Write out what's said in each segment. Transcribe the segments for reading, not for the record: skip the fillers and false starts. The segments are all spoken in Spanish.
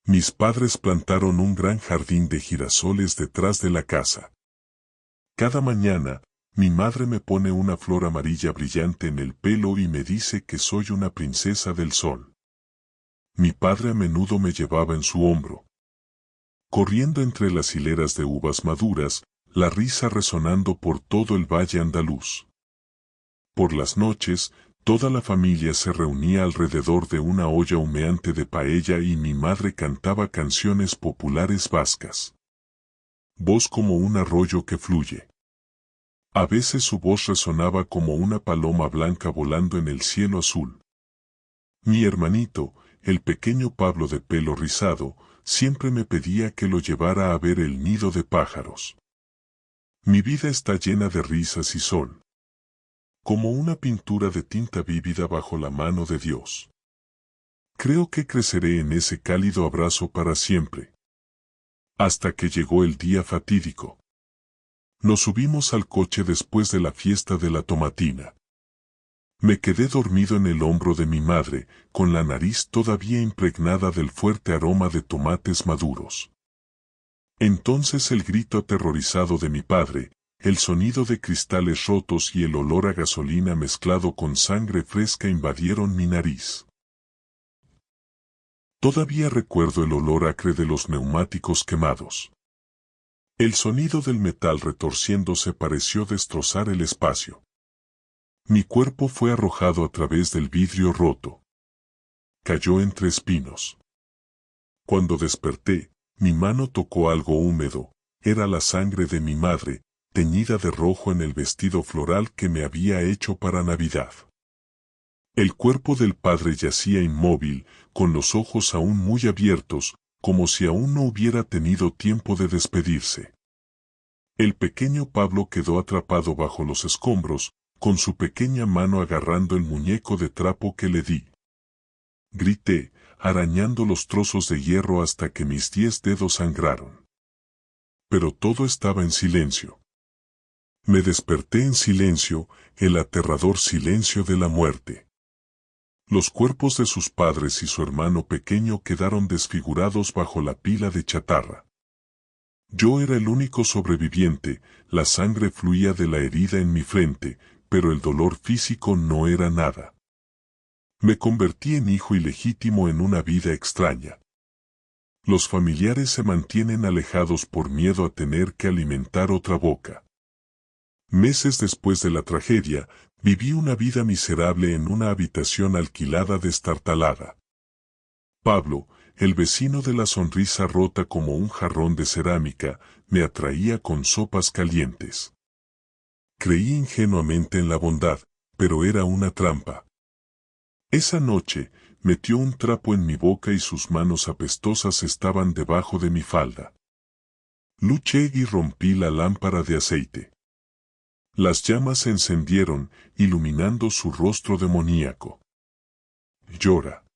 Mis padres plantaron un gran jardín de girasoles detrás de la casa. Cada mañana, mi madre me pone una flor amarilla brillante en el pelo y me dice que soy una princesa del sol. Mi padre a menudo me llevaba en su hombro. Corriendo entre las hileras de uvas maduras, la risa resonando por todo el valle andaluz. Por las noches, toda la familia se reunía alrededor de una olla humeante de paella y mi madre cantaba canciones populares vascas. Voz como un arroyo que fluye. A veces su voz resonaba como una paloma blanca volando en el cielo azul. Mi hermanito, el pequeño Pablo de pelo rizado, siempre me pedía que lo llevara a ver el nido de pájaros. Mi vida está llena de risas y sol. Como una pintura de tinta vívida bajo la mano de Dios. Creo que creceré en ese cálido abrazo para siempre. Hasta que llegó el día fatídico. Nos subimos al coche después de la fiesta de la tomatina. Me quedé dormido en el hombro de mi madre, con la nariz todavía impregnada del fuerte aroma de tomates maduros. Entonces el grito aterrorizado de mi padre, el sonido de cristales rotos y el olor a gasolina mezclado con sangre fresca invadieron mi nariz. Todavía recuerdo el olor acre de los neumáticos quemados. El sonido del metal retorciéndose pareció destrozar el espacio. Mi cuerpo fue arrojado a través del vidrio roto. Cayó entre espinos. Cuando desperté, mi mano tocó algo húmedo, era la sangre de mi madre, teñida de rojo en el vestido floral que me había hecho para Navidad. El cuerpo del padre yacía inmóvil, con los ojos aún muy abiertos, como si aún no hubiera tenido tiempo de despedirse. El pequeño Pablo quedó atrapado bajo los escombros, con su pequeña mano agarrando el muñeco de trapo que le di. Grité, arañando los trozos de hierro hasta que mis 10 dedos sangraron. Pero todo estaba en silencio. Me desperté en silencio, el aterrador silencio de la muerte. Los cuerpos de sus padres y su hermano pequeño quedaron desfigurados bajo la pila de chatarra. Yo era el único sobreviviente, la sangre fluía de la herida en mi frente, pero el dolor físico no era nada. Me convertí en hijo ilegítimo en una vida extraña. Los familiares se mantienen alejados por miedo a tener que alimentar otra boca. Meses después de la tragedia, viví una vida miserable en una habitación alquilada destartalada. Pablo, el vecino de la sonrisa rota como un jarrón de cerámica, me atraía con sopas calientes. Creí ingenuamente en la bondad, pero era una trampa. Esa noche, metió un trapo en mi boca y sus manos apestosas estaban debajo de mi falda. Luché y rompí la lámpara de aceite. Las llamas se encendieron, iluminando su rostro demoníaco. Llora.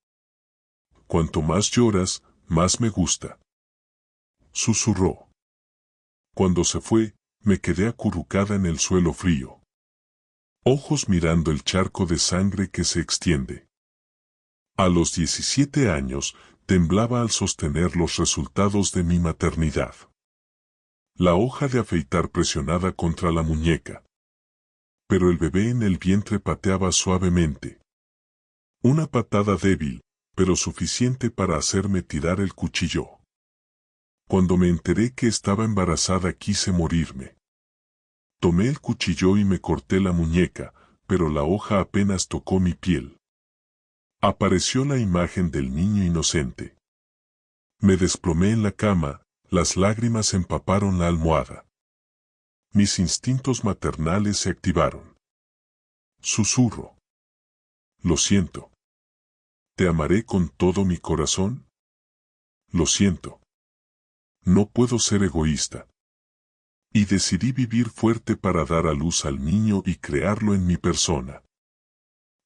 Cuanto más lloras, más me gusta. Susurró. Cuando se fue, me quedé acurrucada en el suelo frío. Ojos mirando el charco de sangre que se extiende. A los 17 años, temblaba al sostener los resultados de mi maternidad. La hoja de afeitar presionada contra la muñeca. Pero el bebé en el vientre pateaba suavemente. Una patada débil, pero suficiente para hacerme tirar el cuchillo. Cuando me enteré que estaba embarazada quise morirme. Tomé el cuchillo y me corté la muñeca, pero la hoja apenas tocó mi piel. Apareció la imagen del niño inocente. Me desplomé en la cama, las lágrimas empaparon la almohada. Mis instintos maternales se activaron. Susurro. Lo siento. ¿Te amaré con todo mi corazón? Lo siento. No puedo ser egoísta. Y decidí vivir fuerte para dar a luz al niño y crearlo en mi persona.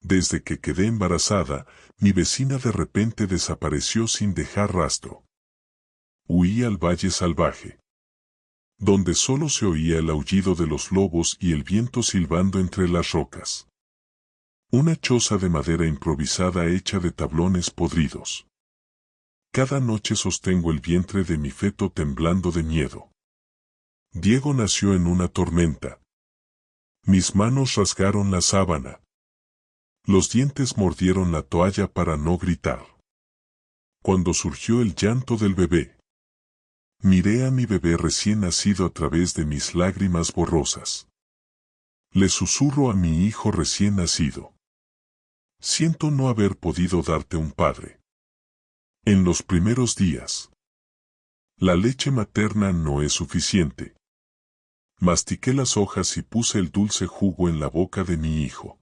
Desde que quedé embarazada, mi vecina de repente desapareció sin dejar rastro. Huí al valle salvaje, donde solo se oía el aullido de los lobos y el viento silbando entre las rocas. Una choza de madera improvisada hecha de tablones podridos. Cada noche sostengo el vientre de mi feto temblando de miedo. Diego nació en una tormenta. Mis manos rasgaron la sábana. Los dientes mordieron la toalla para no gritar. Cuando surgió el llanto del bebé, miré a mi bebé recién nacido a través de mis lágrimas borrosas. Le susurro a mi hijo recién nacido: siento no haber podido darte un padre. En los primeros días, la leche materna no es suficiente. Mastiqué las hojas y puse el dulce jugo en la boca de mi hijo.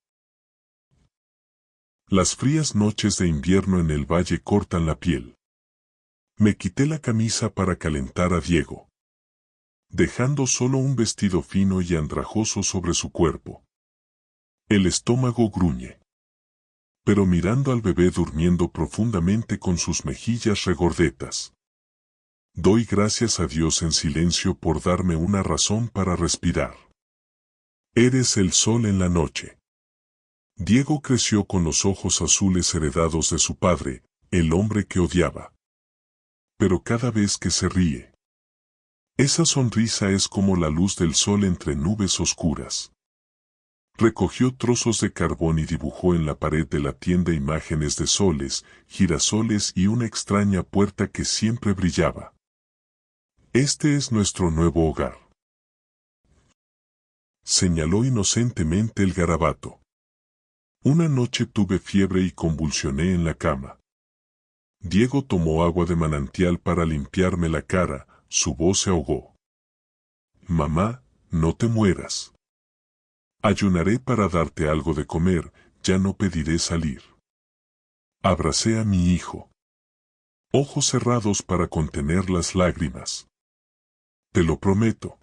Las frías noches de invierno en el valle cortan la piel. Me quité la camisa para calentar a Diego, dejando solo un vestido fino y andrajoso sobre su cuerpo. El estómago gruñe. Pero mirando al bebé durmiendo profundamente con sus mejillas regordetas, doy gracias a Dios en silencio por darme una razón para respirar. Eres el sol en la noche. Diego creció con los ojos azules heredados de su padre, el hombre que odiaba. Pero cada vez que se ríe, esa sonrisa es como la luz del sol entre nubes oscuras. Recogió trozos de carbón y dibujó en la pared de la tienda imágenes de soles, girasoles y una extraña puerta que siempre brillaba. Este es nuestro nuevo hogar. Señaló inocentemente el garabato. Una noche tuve fiebre y convulsioné en la cama. Diego tomó agua de manantial para limpiarme la cara, su voz se ahogó. Mamá, no te mueras. Ayunaré para darte algo de comer, ya no pediré salir. Abracé a mi hijo. Ojos cerrados para contener las lágrimas. Te lo prometo.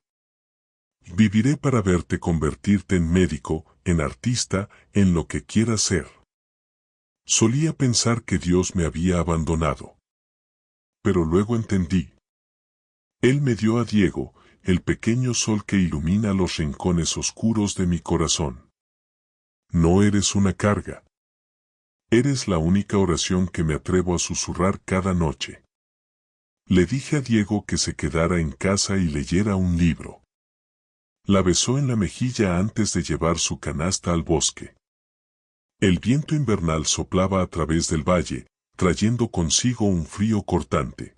Viviré para verte convertirte en médico, en artista, en lo que quieras ser. Solía pensar que Dios me había abandonado. Pero luego entendí. Él me dio a Diego, el pequeño sol que ilumina los rincones oscuros de mi corazón. No eres una carga. Eres la única oración que me atrevo a susurrar cada noche. Le dije a Diego que se quedara en casa y leyera un libro. La besó en la mejilla antes de llevar su canasta al bosque. El viento invernal soplaba a través del valle, trayendo consigo un frío cortante.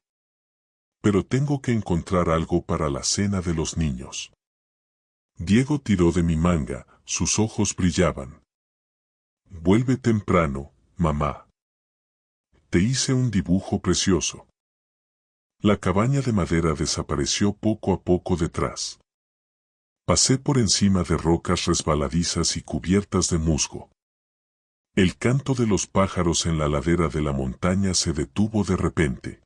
Pero tengo que encontrar algo para la cena de los niños. Diego tiró de mi manga, sus ojos brillaban. Vuelve temprano, mamá. Te hice un dibujo precioso. La cabaña de madera desapareció poco a poco detrás. Pasé por encima de rocas resbaladizas y cubiertas de musgo. El canto de los pájaros en la ladera de la montaña se detuvo de repente.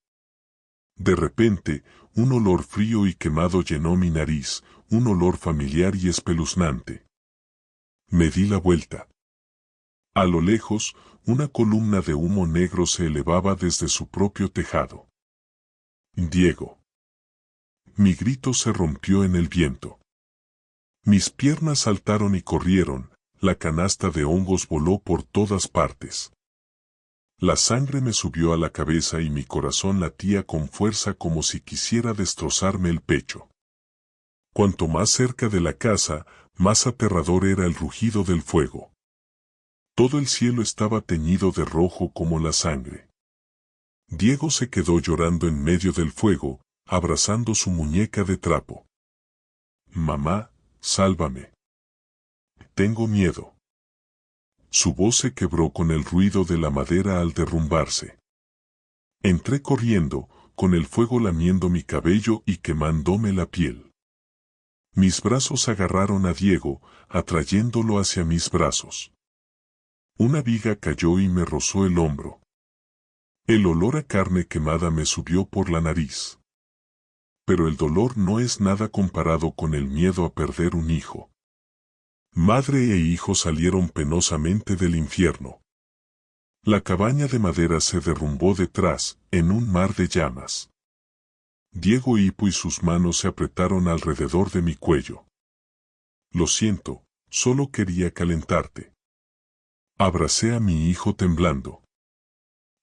De repente, un olor frío y quemado llenó mi nariz, un olor familiar y espeluznante. Me di la vuelta. A lo lejos, una columna de humo negro se elevaba desde su propio tejado. Diego. Mi grito se rompió en el viento. Mis piernas saltaron y corrieron, la canasta de hongos voló por todas partes. La sangre me subió a la cabeza y mi corazón latía con fuerza como si quisiera destrozarme el pecho. Cuanto más cerca de la casa, más aterrador era el rugido del fuego. Todo el cielo estaba teñido de rojo como la sangre. Diego se quedó llorando en medio del fuego, abrazando su muñeca de trapo. Mamá, sálvame. Tengo miedo. Su voz se quebró con el ruido de la madera al derrumbarse. Entré corriendo, con el fuego lamiendo mi cabello y quemándome la piel. Mis brazos agarraron a Diego, atrayéndolo hacia mis brazos. Una viga cayó y me rozó el hombro. El olor a carne quemada me subió por la nariz. Pero el dolor no es nada comparado con el miedo a perder un hijo. Madre e hijo salieron penosamente del infierno. La cabaña de madera se derrumbó detrás, en un mar de llamas. Diego hipo y sus manos se apretaron alrededor de mi cuello. Lo siento, solo quería calentarte. Abracé a mi hijo temblando.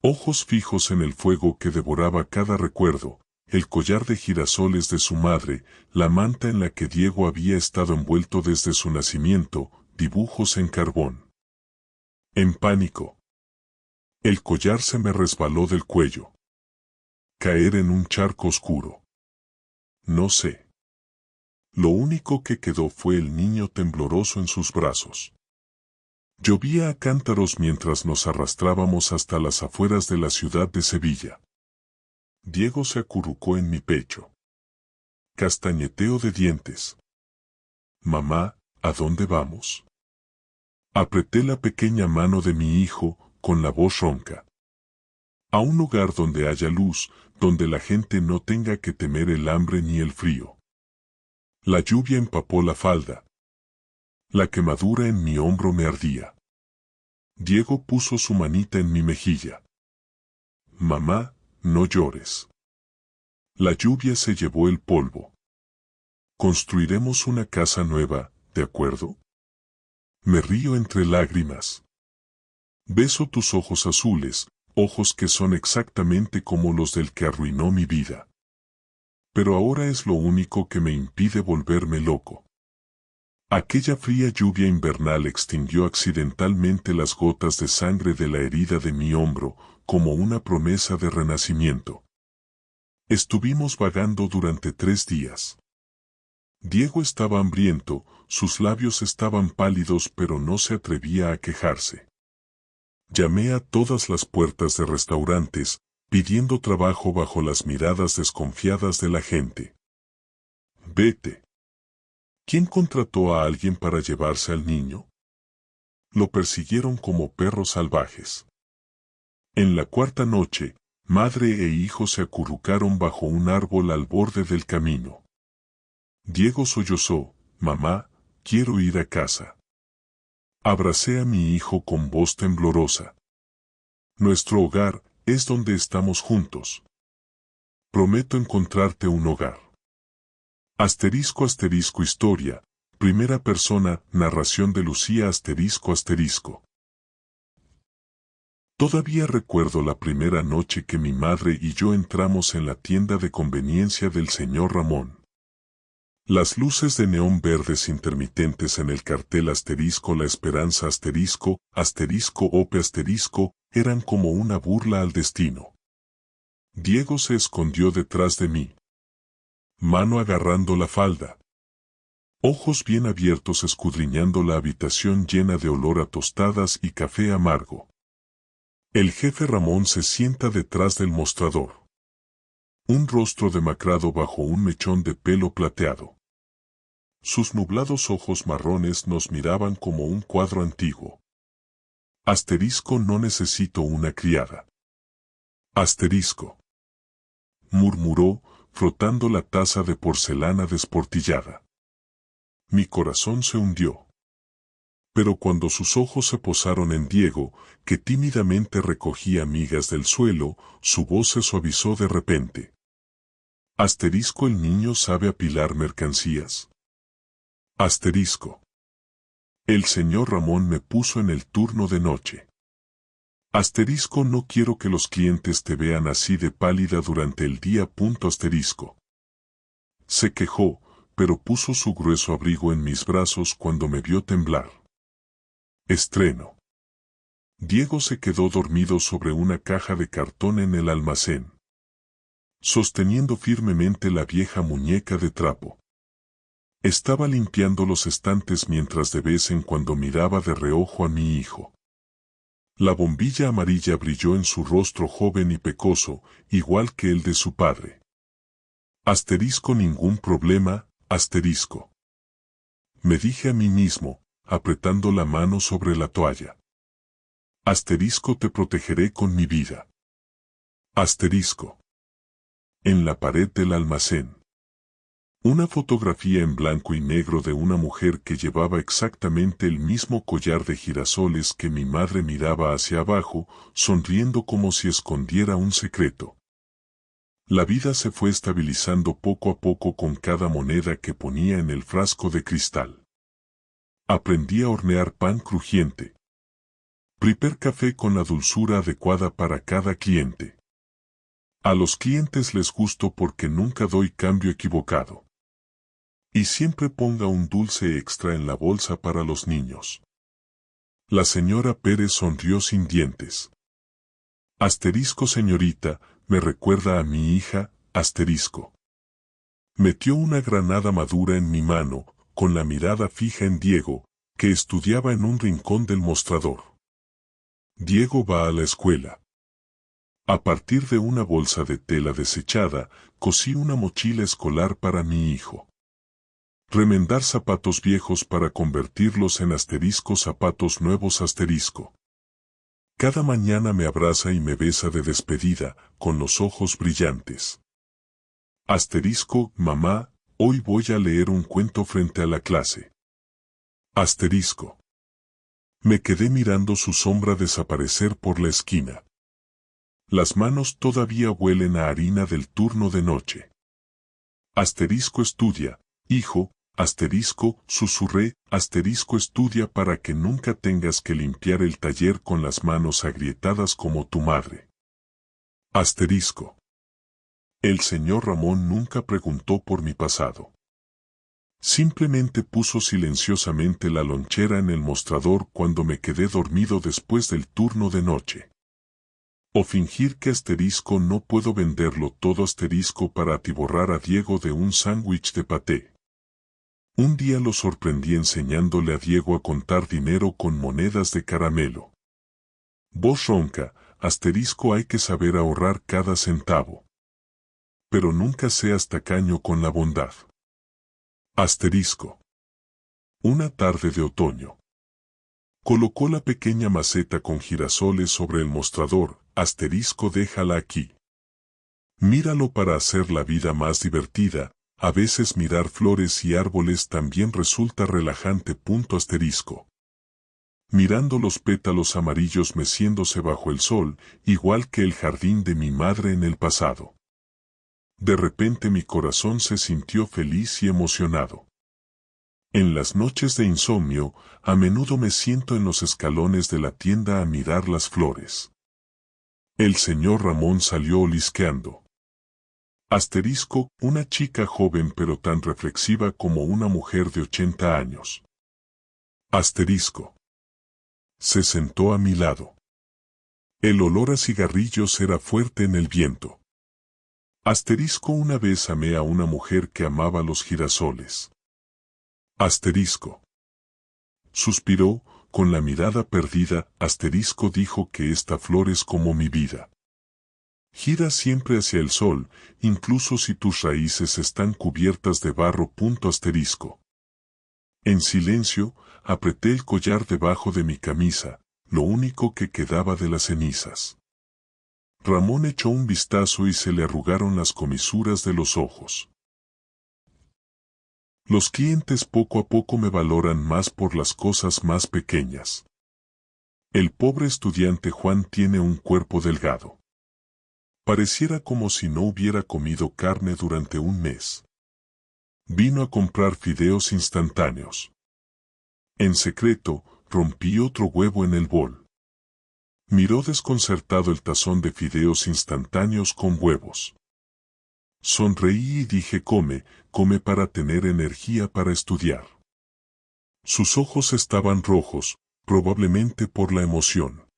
Ojos fijos en el fuego que devoraba cada recuerdo, el collar de girasoles de su madre, la manta en la que Diego había estado envuelto desde su nacimiento, dibujos en carbón. En pánico. El collar se me resbaló del cuello. Caer en un charco oscuro. No sé. Lo único que quedó fue el niño tembloroso en sus brazos. Llovía a cántaros mientras nos arrastrábamos hasta las afueras de la ciudad de Sevilla. Diego se acurrucó en mi pecho. Castañeteo de dientes. Mamá, ¿a dónde vamos? Apreté la pequeña mano de mi hijo, con la voz ronca. A un lugar donde haya luz, donde la gente no tenga que temer el hambre ni el frío. La lluvia empapó la falda. La quemadura en mi hombro me ardía. Diego puso su manita en mi mejilla. Mamá, no llores. La lluvia se llevó el polvo. Construiremos una casa nueva, ¿de acuerdo? Me río entre lágrimas. Beso tus ojos azules, ojos que son exactamente como los del que arruinó mi vida. Pero ahora es lo único que me impide volverme loco. Aquella fría lluvia invernal extinguió accidentalmente las gotas de sangre de la herida de mi hombro, como una promesa de renacimiento. Estuvimos vagando durante 3 días. Diego estaba hambriento, sus labios estaban pálidos pero no se atrevía a quejarse. Llamé a todas las puertas de restaurantes, pidiendo trabajo bajo las miradas desconfiadas de la gente. Vete. ¿Quién contrató a alguien para llevarse al niño? Lo persiguieron como perros salvajes. En la 4ª noche, madre e hijo se acurrucaron bajo un árbol al borde del camino. Diego sollozó, mamá, quiero ir a casa. Abracé a mi hijo con voz temblorosa. Nuestro hogar es donde estamos juntos. Prometo encontrarte un hogar. Asterisco asterisco historia, primera persona, narración de Lucía asterisco asterisco. Todavía recuerdo la primera noche que mi madre y yo entramos en la tienda de conveniencia del señor Ramón. Las luces de neón verdes intermitentes en el cartel asterisco La Esperanza asterisco Ope asterisco, eran como una burla al destino. Diego se escondió detrás de mí. Mano agarrando la falda. Ojos bien abiertos escudriñando la habitación llena de olor a tostadas y café amargo. El jefe Ramón se sienta detrás del mostrador. Un rostro demacrado bajo un mechón de pelo plateado. Sus nublados ojos marrones nos miraban como un cuadro antiguo. Asterisco no necesito una criada. Asterisco. Murmuró, frotando la taza de porcelana desportillada. Mi corazón se hundió. Pero cuando sus ojos se posaron en Diego, que tímidamente recogía migas del suelo, su voz se suavizó de repente. Asterisco, ¿el niño sabe apilar mercancías? Asterisco. El señor Ramón me puso en el turno de noche. Asterisco, no quiero que los clientes te vean así de pálida durante el día. Asterisco. Se quejó, pero puso su grueso abrigo en mis brazos cuando me vio temblar. Estreno. Diego se quedó dormido sobre una caja de cartón en el almacén, sosteniendo firmemente la vieja muñeca de trapo. Estaba limpiando los estantes mientras de vez en cuando miraba de reojo a mi hijo. La bombilla amarilla brilló en su rostro joven y pecoso, igual que el de su padre. Asterisco, ningún problema, asterisco. Me dije a mí mismo, apretando la mano sobre la toalla. Asterisco, te protegeré con mi vida. Asterisco. En la pared del almacén. Una fotografía en blanco y negro de una mujer que llevaba exactamente el mismo collar de girasoles que mi madre miraba hacia abajo, sonriendo como si escondiera un secreto. La vida se fue estabilizando poco a poco con cada moneda que ponía en el frasco de cristal. Aprendí a hornear pan crujiente. Prepare café con la dulzura adecuada para cada cliente. A los clientes les gusto porque nunca doy cambio equivocado. Y siempre ponga un dulce extra en la bolsa para los niños. La señora Pérez sonrió sin dientes. Asterisco señorita, me recuerda a mi hija, asterisco. Metió una granada madura en mi mano, con la mirada fija en Diego, que estudiaba en un rincón del mostrador. Diego va a la escuela. A partir de una bolsa de tela desechada, cosí una mochila escolar para mi hijo. Remendar zapatos viejos para convertirlos en asterisco zapatos nuevos asterisco. Cada mañana me abraza y me besa de despedida, con los ojos brillantes. Asterisco, mamá, hoy voy a leer un cuento frente a la clase. Asterisco. Me quedé mirando su sombra desaparecer por la esquina. Las manos todavía huelen a harina del turno de noche. Asterisco estudia, hijo, asterisco, susurré, asterisco estudia para que nunca tengas que limpiar el taller con las manos agrietadas como tu madre. Asterisco. El señor Ramón nunca preguntó por mi pasado. Simplemente puso silenciosamente la lonchera en el mostrador cuando me quedé dormido después del turno de noche. O fingir que asterisco no puedo venderlo todo asterisco para atiborrar a Diego de un sándwich de paté. Un día lo sorprendí enseñándole a Diego a contar dinero con monedas de caramelo. Voz ronca, asterisco hay que saber ahorrar cada centavo. Pero nunca seas tacaño con la bondad. Asterisco. Una tarde de otoño. Colocó la pequeña maceta con girasoles sobre el mostrador, asterisco déjala aquí. Míralo para hacer la vida más divertida, a veces mirar flores y árboles también resulta relajante. Asterisco. Mirando los pétalos amarillos meciéndose bajo el sol, igual que el jardín de mi madre en el pasado. De repente mi corazón se sintió feliz y emocionado. En las noches de insomnio, a menudo me siento en los escalones de la tienda a mirar las flores. El señor Ramón salió olisqueando. Asterisco, una chica joven pero tan reflexiva como una mujer de 80 años. Asterisco. Se sentó a mi lado. El olor a cigarrillos era fuerte en el viento. Asterisco, una vez amé a una mujer que amaba los girasoles. Asterisco. Suspiró, con la mirada perdida, asterisco dijo que esta flor es como mi vida. Gira siempre hacia el sol, incluso si tus raíces están cubiertas de barro. Asterisco. En silencio, apreté el collar debajo de mi camisa, lo único que quedaba de las cenizas. Ramón echó un vistazo y se le arrugaron las comisuras de los ojos. Los clientes poco a poco me valoran más por las cosas más pequeñas. El pobre estudiante Juan tiene un cuerpo delgado. Pareciera como si no hubiera comido carne durante un mes. Vino a comprar fideos instantáneos. En secreto, rompí otro huevo en el bol. Miró desconcertado el tazón de fideos instantáneos con huevos. Sonreí y dije come para tener energía para estudiar. Sus ojos estaban rojos, probablemente por la emoción.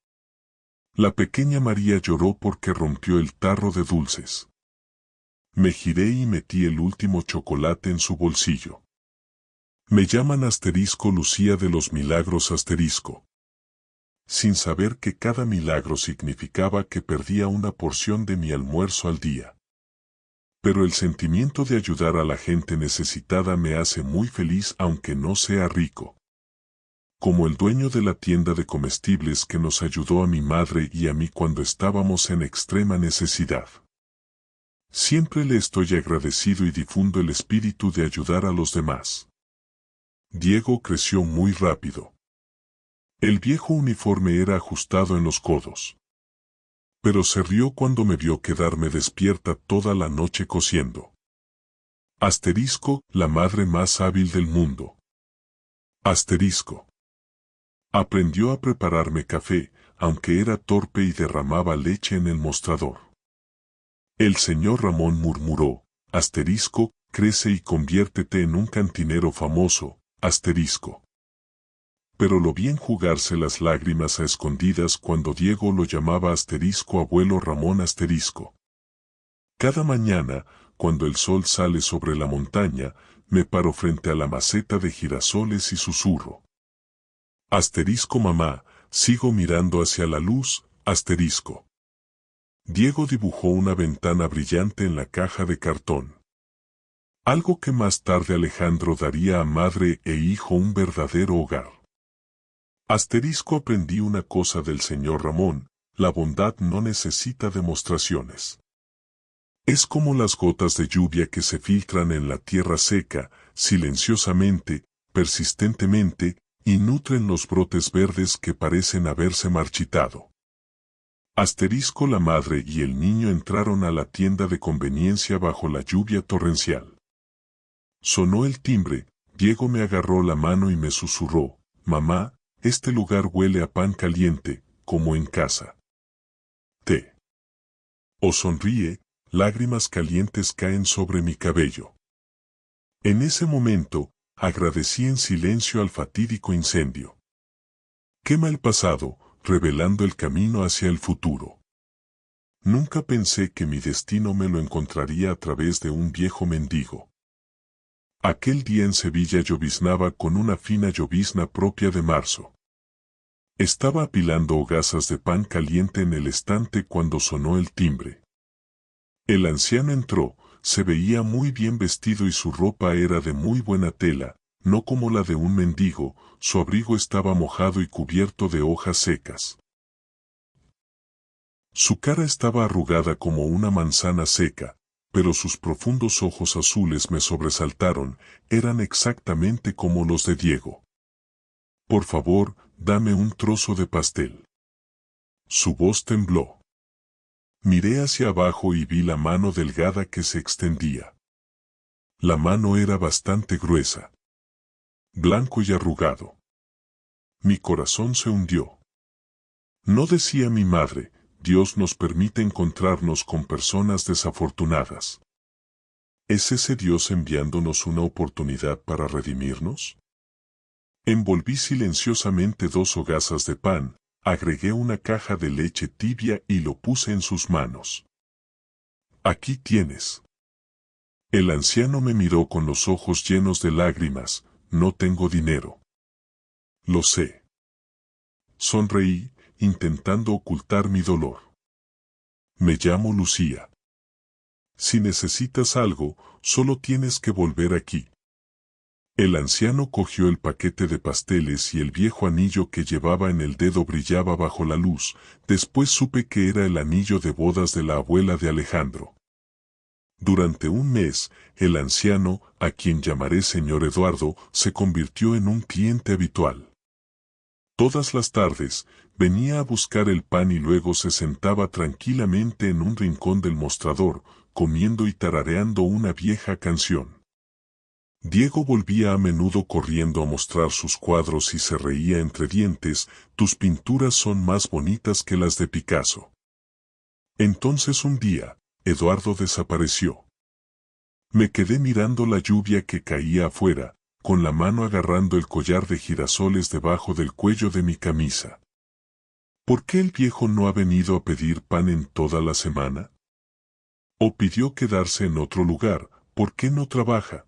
La pequeña María lloró porque rompió el tarro de dulces. Me giré y metí el último chocolate en su bolsillo. Me llaman asterisco Lucía de los Milagros asterisco. Sin saber que cada milagro significaba que perdía una porción de mi almuerzo al día. Pero el sentimiento de ayudar a la gente necesitada me hace muy feliz aunque no sea rico. Como el dueño de la tienda de comestibles que nos ayudó a mi madre y a mí cuando estábamos en extrema necesidad. Siempre le estoy agradecido y difundo el espíritu de ayudar a los demás. Diego creció muy rápido. El viejo uniforme era ajustado en los codos. Pero se rió cuando me vio quedarme despierta toda la noche cosiendo. Asterisco, la madre más hábil del mundo. Asterisco. Aprendió a prepararme café, aunque era torpe y derramaba leche en el mostrador. El señor Ramón murmuró, asterisco, crece y conviértete en un cantinero famoso, asterisco. Pero lo vi enjugarse las lágrimas a escondidas cuando Diego lo llamaba asterisco abuelo Ramón asterisco. Cada mañana, cuando el sol sale sobre la montaña, me paro frente a la maceta de girasoles y susurro. Asterisco mamá, sigo mirando hacia la luz, asterisco. Diego dibujó una ventana brillante en la caja de cartón. Algo que más tarde Alejandro daría a madre e hijo un verdadero hogar. Asterisco aprendí una cosa del señor Ramón, la bondad no necesita demostraciones. Es como las gotas de lluvia que se filtran en la tierra seca, silenciosamente, persistentemente, y nutren los brotes verdes que parecen haberse marchitado. Asterisco la madre y el niño entraron a la tienda de conveniencia bajo la lluvia torrencial. Sonó el timbre, Diego me agarró la mano y me susurró, mamá, este lugar huele a pan caliente, como en casa. Te. O sonríe, lágrimas calientes caen sobre mi cabello. En ese momento, agradecí en silencio al fatídico incendio. Quema el pasado, revelando el camino hacia el futuro. Nunca pensé que mi destino me lo encontraría a través de un viejo mendigo. Aquel día en Sevilla lloviznaba con una fina llovizna propia de marzo. Estaba apilando hogazas de pan caliente en el estante cuando sonó el timbre. El anciano entró, se veía muy bien vestido y su ropa era de muy buena tela, no como la de un mendigo, su abrigo estaba mojado y cubierto de hojas secas. Su cara estaba arrugada como una manzana seca, pero sus profundos ojos azules me sobresaltaron, eran exactamente como los de Diego. Por favor, dame un trozo de pastel. Su voz tembló. Miré hacia abajo y vi la mano delgada que se extendía. La mano era bastante gruesa. Blanco y arrugado. Mi corazón se hundió. No decía mi madre, Dios nos permite encontrarnos con personas desafortunadas. ¿Es ese Dios enviándonos una oportunidad para redimirnos? Envolví silenciosamente 2 hogazas de pan, agregué una caja de leche tibia y lo puse en sus manos. Aquí tienes. El anciano me miró con los ojos llenos de lágrimas, no tengo dinero. Lo sé. Sonreí, intentando ocultar mi dolor. Me llamo Lucía. Si necesitas algo, solo tienes que volver aquí. El anciano cogió el paquete de pasteles y el viejo anillo que llevaba en el dedo brillaba bajo la luz, después supe que era el anillo de bodas de la abuela de Alejandro. Durante un mes, el anciano, a quien llamaré señor Eduardo, se convirtió en un cliente habitual. Todas las tardes, venía a buscar el pan y luego se sentaba tranquilamente en un rincón del mostrador, comiendo y tarareando una vieja canción. Diego volvía a menudo corriendo a mostrar sus cuadros y se reía entre dientes, tus pinturas son más bonitas que las de Picasso. Entonces un día, Eduardo desapareció. Me quedé mirando la lluvia que caía afuera, con la mano agarrando el collar de girasoles debajo del cuello de mi camisa. ¿Por qué el viejo no ha venido a pedir pan en toda la semana? ¿O pidió quedarse en otro lugar? ¿Por qué no trabaja?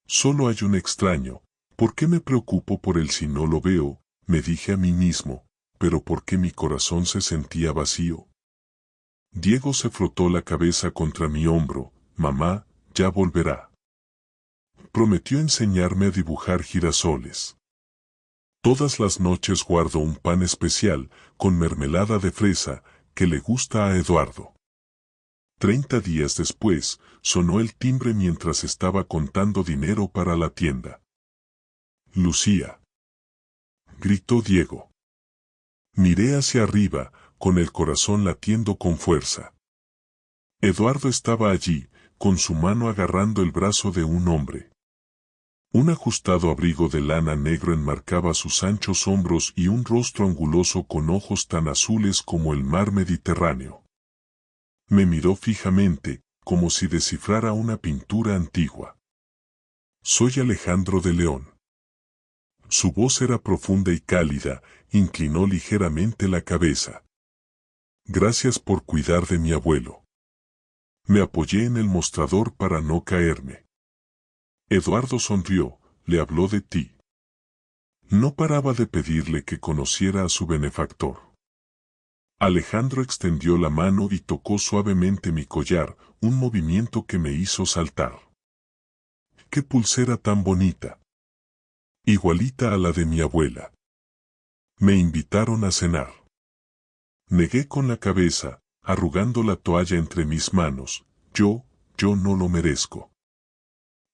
Solo hay un extraño, ¿por qué me preocupo por él si no lo veo? Me dije a mí mismo, pero ¿por qué mi corazón se sentía vacío? Diego se frotó la cabeza contra mi hombro, mamá, ya volverá. Prometió enseñarme a dibujar girasoles. Todas las noches guardo un pan especial, con mermelada de fresa, que le gusta a Eduardo. 30 días después, sonó el timbre mientras estaba contando dinero para la tienda. Lucía. Gritó Diego. Miré hacia arriba, con el corazón latiendo con fuerza. Eduardo estaba allí, con su mano agarrando el brazo de un hombre. Un ajustado abrigo de lana negro enmarcaba sus anchos hombros y un rostro anguloso con ojos tan azules como el mar Mediterráneo. Me miró fijamente, como si descifrara una pintura antigua. Soy Alejandro de León. Su voz era profunda y cálida, inclinó ligeramente la cabeza. Gracias por cuidar de mi abuelo. Me apoyé en el mostrador para no caerme. Eduardo sonrió, le habló de ti. No paraba de pedirle que conociera a su benefactor. Alejandro extendió la mano y tocó suavemente mi collar, un movimiento que me hizo saltar. ¡Qué pulsera tan bonita! Igualita a la de mi abuela. Me invitaron a cenar. Negué con la cabeza, arrugando la toalla entre mis manos. Yo no lo merezco.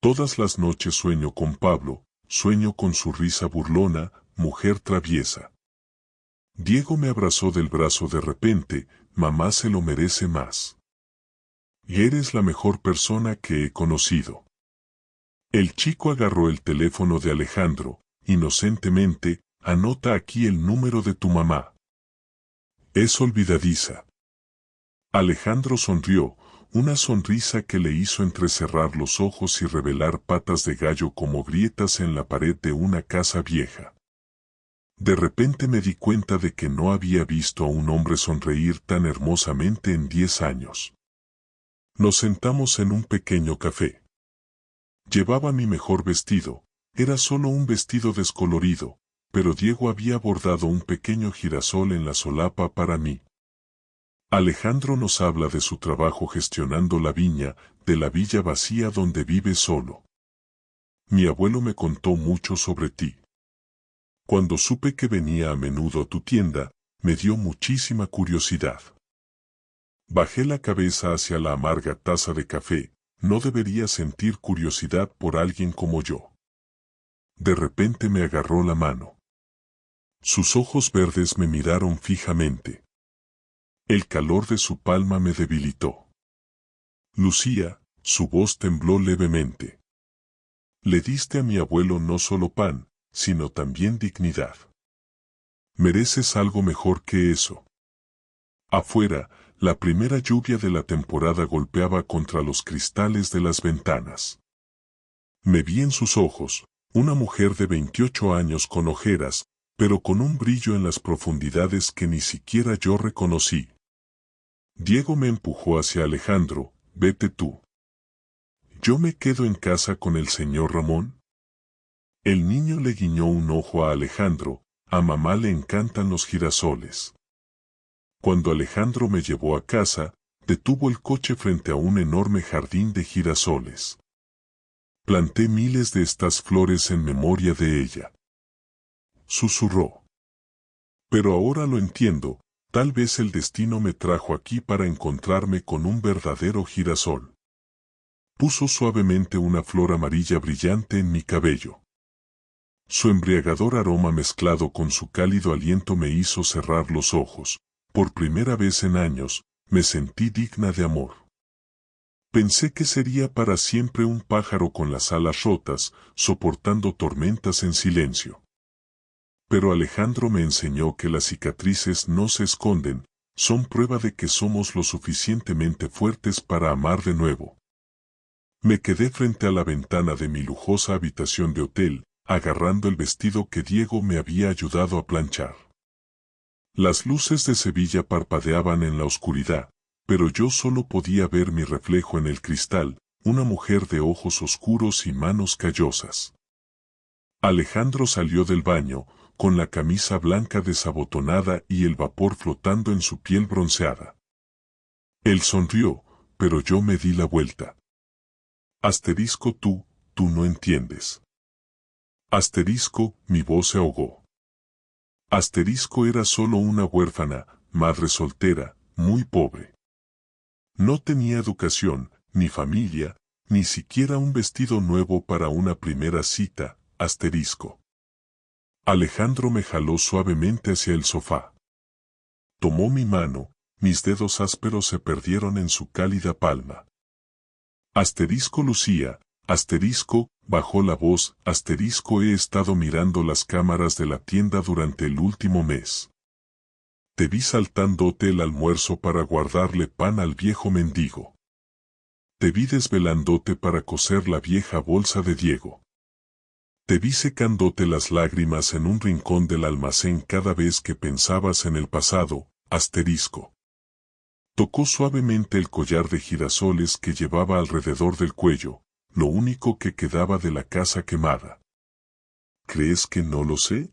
Todas las noches sueño con Pablo, sueño con su risa burlona, mujer traviesa. Diego me abrazó del brazo de repente, mamá se lo merece más. Y eres la mejor persona que he conocido. El chico agarró el teléfono de Alejandro, inocentemente, anota aquí el número de tu mamá. Es olvidadiza. Alejandro sonrió, una sonrisa que le hizo entrecerrar los ojos y revelar patas de gallo como grietas en la pared de una casa vieja. De repente me di cuenta de que no había visto a un hombre sonreír tan hermosamente en 10 años. Nos sentamos en un pequeño café. Llevaba mi mejor vestido, era solo un vestido descolorido, pero Diego había bordado un pequeño girasol en la solapa para mí. Alejandro nos habla de su trabajo gestionando la viña, de la villa vacía donde vive solo. Mi abuelo me contó mucho sobre ti. Cuando supe que venía a menudo a tu tienda, me dio muchísima curiosidad. Bajé la cabeza hacia la amarga taza de café, no debería sentir curiosidad por alguien como yo. De repente me agarró la mano. Sus ojos verdes me miraron fijamente. El calor de su palma me debilitó. Lucía, su voz tembló levemente. Le diste a mi abuelo no solo pan, sino también dignidad. Mereces algo mejor que eso. Afuera, la primera lluvia de la temporada golpeaba contra los cristales de las ventanas. Me vi en sus ojos, una mujer de 28 años con ojeras, pero con un brillo en las profundidades que ni siquiera yo reconocí. Diego me empujó hacia Alejandro, vete tú. ¿Yo me quedo en casa con el señor Ramón? El niño le guiñó un ojo a Alejandro, a mamá le encantan los girasoles. Cuando Alejandro me llevó a casa, detuvo el coche frente a un enorme jardín de girasoles. Planté miles de estas flores en memoria de ella. Susurró. Pero ahora lo entiendo. Tal vez el destino me trajo aquí para encontrarme con un verdadero girasol. Puso suavemente una flor amarilla brillante en mi cabello. Su embriagador aroma mezclado con su cálido aliento me hizo cerrar los ojos. Por primera vez en años, me sentí digna de amor. Pensé que sería para siempre un pájaro con las alas rotas, soportando tormentas en silencio. Pero Alejandro me enseñó que las cicatrices no se esconden, son prueba de que somos lo suficientemente fuertes para amar de nuevo. Me quedé frente a la ventana de mi lujosa habitación de hotel, agarrando el vestido que Diego me había ayudado a planchar. Las luces de Sevilla parpadeaban en la oscuridad, pero yo solo podía ver mi reflejo en el cristal, una mujer de ojos oscuros y manos callosas. Alejandro salió del baño, con la camisa blanca desabotonada y el vapor flotando en su piel bronceada. Él sonrió, pero yo me di la vuelta. Asterisco tú no entiendes. Asterisco, mi voz se ahogó. Asterisco era solo una huérfana, madre soltera, muy pobre. No tenía educación, ni familia, ni siquiera un vestido nuevo para una primera cita, asterisco. Alejandro me jaló suavemente hacia el sofá. Tomó mi mano, mis dedos ásperos se perdieron en su cálida palma. Asterisco Lucía, bajó la voz, he estado mirando las cámaras de la tienda durante el último mes. Te vi saltándote el almuerzo para guardarle pan al viejo mendigo. Te vi desvelándote para coser la vieja bolsa de Diego. Te vi secándote las lágrimas en un rincón del almacén cada vez que pensabas en el pasado, Tocó suavemente el collar de girasoles que llevaba alrededor del cuello, lo único que quedaba de la casa quemada. ¿Crees que no lo sé?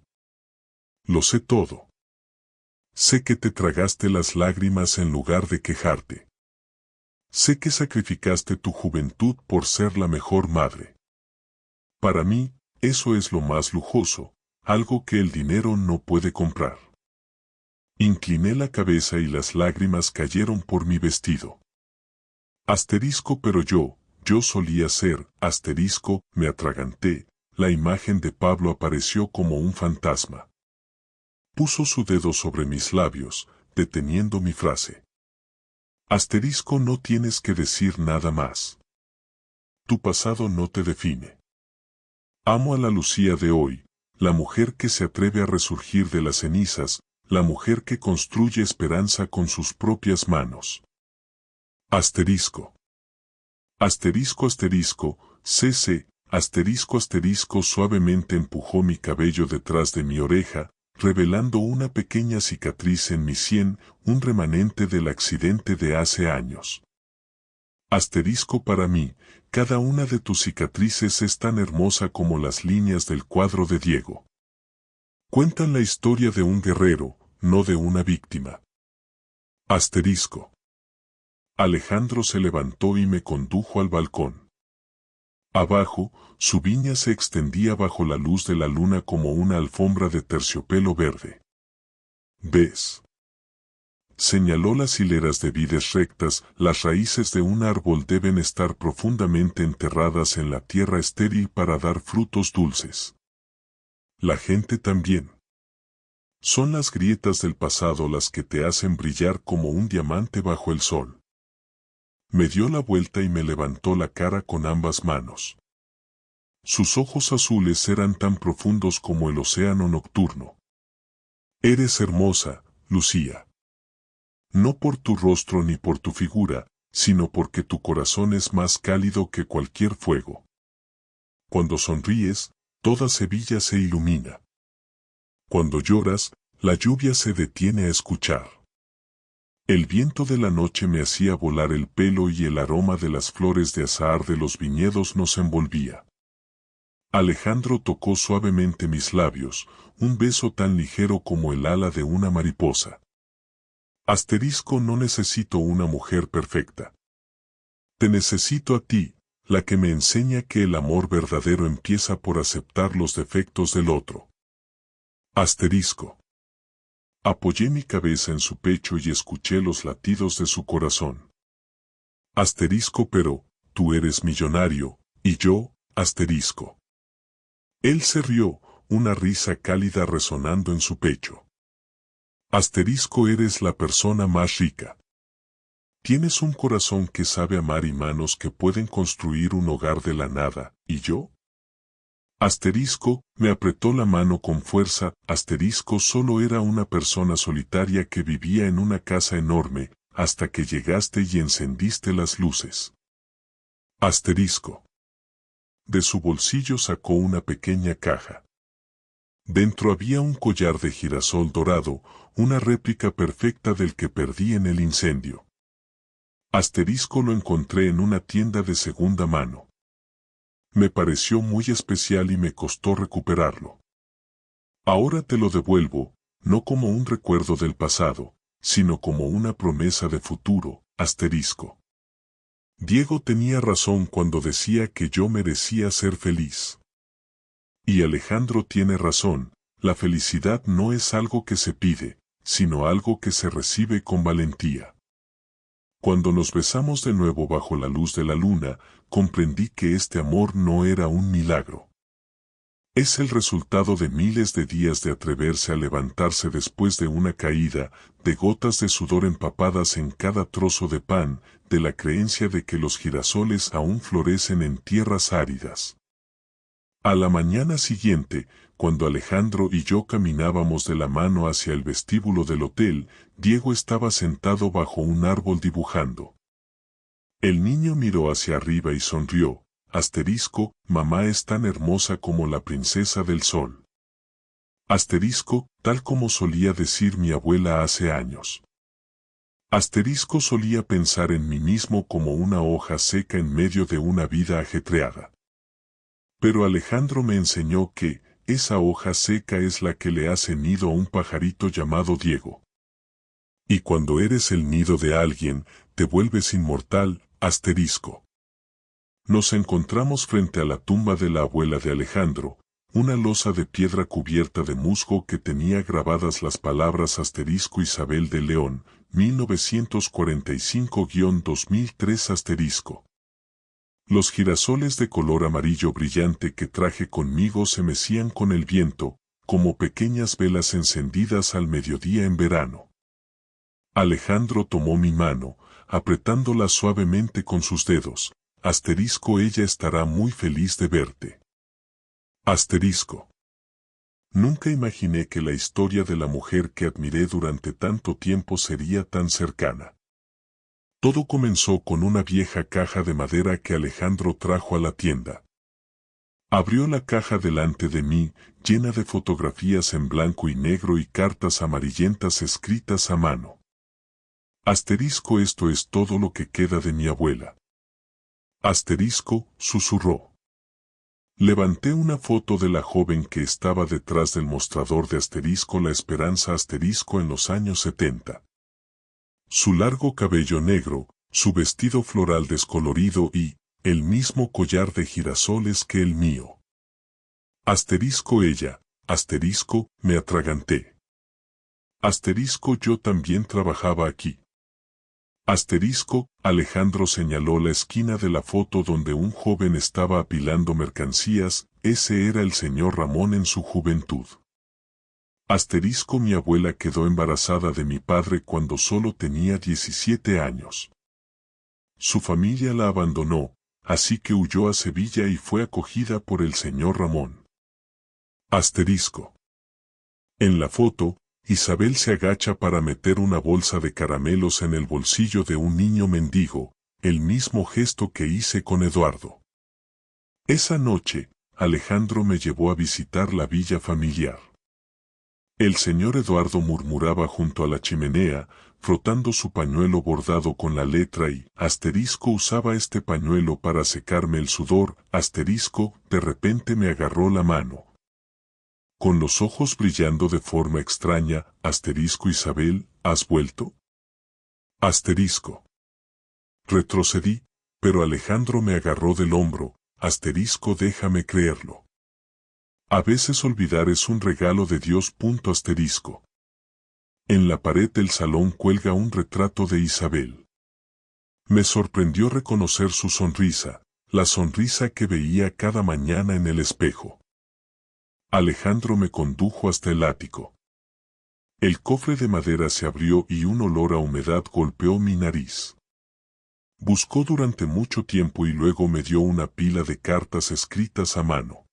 Lo sé todo. Sé que te tragaste las lágrimas en lugar de quejarte. Sé que sacrificaste tu juventud por ser la mejor madre. Para mí, eso es lo más lujoso, algo que el dinero no puede comprar. Incliné la cabeza y las lágrimas cayeron por mi vestido. Pero yo solía ser, me atraganté, la imagen de Pablo apareció como un fantasma. Puso su dedo sobre mis labios, deteniendo mi frase. No tienes que decir nada más. Tu pasado no te define. Amo a la Lucía de hoy, la mujer que se atreve a resurgir de las cenizas, la mujer que construye esperanza con sus propias manos. Suavemente empujó mi cabello detrás de mi oreja, revelando una pequeña cicatriz en mi sien, un remanente del accidente de hace años. Para mí, cada una de tus cicatrices es tan hermosa como las líneas del cuadro de Diego. Cuentan la historia de un guerrero, no de una víctima. Alejandro se levantó y me condujo al balcón. Abajo, su viña se extendía bajo la luz de la luna como una alfombra de terciopelo verde. ¿Ves? Señaló las hileras de vides rectas, las raíces de un árbol deben estar profundamente enterradas en la tierra estéril para dar frutos dulces. La gente también. Son las grietas del pasado las que te hacen brillar como un diamante bajo el sol. Me dio la vuelta y me levantó la cara con ambas manos. Sus ojos azules eran tan profundos como el océano nocturno. Eres hermosa, Lucía. No por tu rostro ni por tu figura, sino porque tu corazón es más cálido que cualquier fuego. Cuando sonríes, toda Sevilla se ilumina. Cuando lloras, la lluvia se detiene a escuchar. El viento de la noche me hacía volar el pelo y el aroma de las flores de azahar de los viñedos nos envolvía. Alejandro tocó suavemente mis labios, un beso tan ligero como el ala de una mariposa. No necesito una mujer perfecta. Te necesito a ti, la que me enseña que el amor verdadero empieza por aceptar los defectos del otro. Apoyé mi cabeza en su pecho y escuché los latidos de su corazón. Pero, tú eres millonario, y yo, Él se rió, una risa cálida resonando en su pecho. Eres la persona más rica. Tienes un corazón que sabe amar y manos que pueden construir un hogar de la nada, ¿y yo? Me apretó la mano con fuerza, solo era una persona solitaria que vivía en una casa enorme, hasta que llegaste y encendiste las luces. De su bolsillo sacó una pequeña caja. Dentro había un collar de girasol dorado, una réplica perfecta del que perdí en el incendio. Lo encontré en una tienda de segunda mano. Me pareció muy especial y me costó recuperarlo. Ahora te lo devuelvo, no como un recuerdo del pasado, sino como una promesa de futuro, Diego tenía razón cuando decía que yo merecía ser feliz. Y Alejandro tiene razón, la felicidad no es algo que se pide, sino algo que se recibe con valentía. Cuando nos besamos de nuevo bajo la luz de la luna, comprendí que este amor no era un milagro. Es el resultado de miles de días de atreverse a levantarse después de una caída, de gotas de sudor empapadas en cada trozo de pan, de la creencia de que los girasoles aún florecen en tierras áridas. A la mañana siguiente, cuando Alejandro y yo caminábamos de la mano hacia el vestíbulo del hotel, Diego estaba sentado bajo un árbol dibujando. El niño miró hacia arriba y sonrió. Asterisco, mamá es tan hermosa como la princesa del sol. Asterisco, tal como solía decir mi abuela hace años. Asterisco, solía pensar en mí mismo como una hoja seca en medio de una vida ajetreada. Pero Alejandro me enseñó que, esa hoja seca es la que le hace nido a un pajarito llamado Diego. Y cuando eres el nido de alguien, te vuelves inmortal, asterisco. Nos encontramos frente a la tumba de la abuela de Alejandro, una losa de piedra cubierta de musgo que tenía grabadas las palabras asterisco Isabel de León, 1945-2003 asterisco. Los girasoles de color amarillo brillante que traje conmigo se mecían con el viento, como pequeñas velas encendidas al mediodía en verano. Alejandro tomó mi mano, apretándola suavemente con sus dedos. Asterisco, ella estará muy feliz de verte. Asterisco. Nunca imaginé que la historia de la mujer que admiré durante tanto tiempo sería tan cercana. Todo comenzó con una vieja caja de madera que Alejandro trajo a la tienda. Abrió la caja delante de mí, llena de fotografías en blanco y negro y cartas amarillentas escritas a mano. Asterisco, esto es todo lo que queda de mi abuela. Asterisco, susurró. Levanté una foto de la joven que estaba detrás del mostrador de asterisco La Esperanza asterisco en los años 70. Su largo cabello negro, su vestido floral descolorido y, el mismo collar de girasoles que el mío. Asterisco, ella, asterisco, me atraganté. Asterisco, yo también trabajaba aquí. Asterisco, Alejandro señaló la esquina de la foto donde un joven estaba apilando mercancías, ese era el señor Ramón en su juventud. Asterisco, mi abuela quedó embarazada de mi padre cuando solo tenía 17 años. Su familia la abandonó, así que huyó a Sevilla y fue acogida por el señor Ramón. Asterisco. En la foto, Isabel se agacha para meter una bolsa de caramelos en el bolsillo de un niño mendigo, el mismo gesto que hice con Eduardo. Esa noche, Alejandro me llevó a visitar la villa familiar. El señor Eduardo murmuraba junto a la chimenea, frotando su pañuelo bordado con la letra I. Asterisco, usaba este pañuelo para secarme el sudor. Asterisco, de repente me agarró la mano. Con los ojos brillando de forma extraña, asterisco, Isabel, ¿has vuelto? Asterisco. Retrocedí, pero Alejandro me agarró del hombro. Asterisco, déjame creerlo. A veces olvidar es un regalo de Dios. Asterisco. En la pared del salón cuelga un retrato de Isabel. Me sorprendió reconocer su sonrisa, la sonrisa que veía cada mañana en el espejo. Alejandro me condujo hasta el ático. El cofre de madera se abrió y un olor a humedad golpeó mi nariz. Buscó durante mucho tiempo y luego me dio una pila de cartas escritas a mano.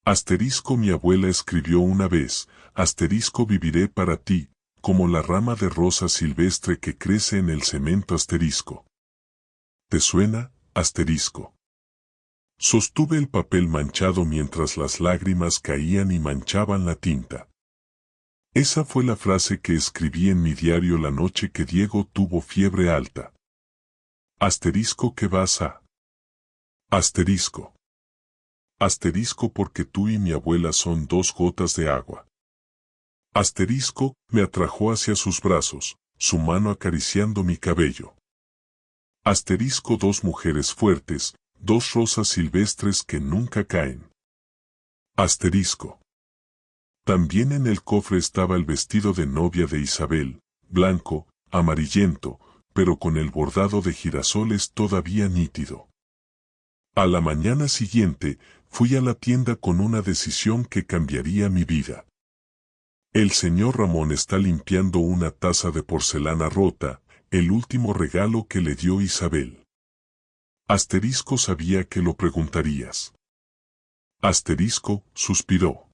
Asterisco, mi abuela escribió una vez, asterisco, viviré para ti, como la rama de rosa silvestre que crece en el cemento. Asterisco. ¿Te suena, asterisco? Sostuve el papel manchado mientras las lágrimas caían y manchaban la tinta. Esa fue la frase que escribí en mi diario la noche que Diego tuvo fiebre alta. Asterisco, ¿qué vas a? Asterisco. Asterisco, porque tú y mi abuela son dos gotas de agua. Asterisco, me atrajo hacia sus brazos, su mano acariciando mi cabello. Asterisco, dos mujeres fuertes, dos rosas silvestres que nunca caen. Asterisco. También en el cofre estaba el vestido de novia de Isabel, blanco, amarillento, pero con el bordado de girasoles todavía nítido. A la mañana siguiente, fui a la tienda con una decisión que cambiaría mi vida. El señor Ramón está limpiando una taza de porcelana rota, el último regalo que le dio Isabel. Asterisco sabía que lo preguntarías. Asterisco suspiró.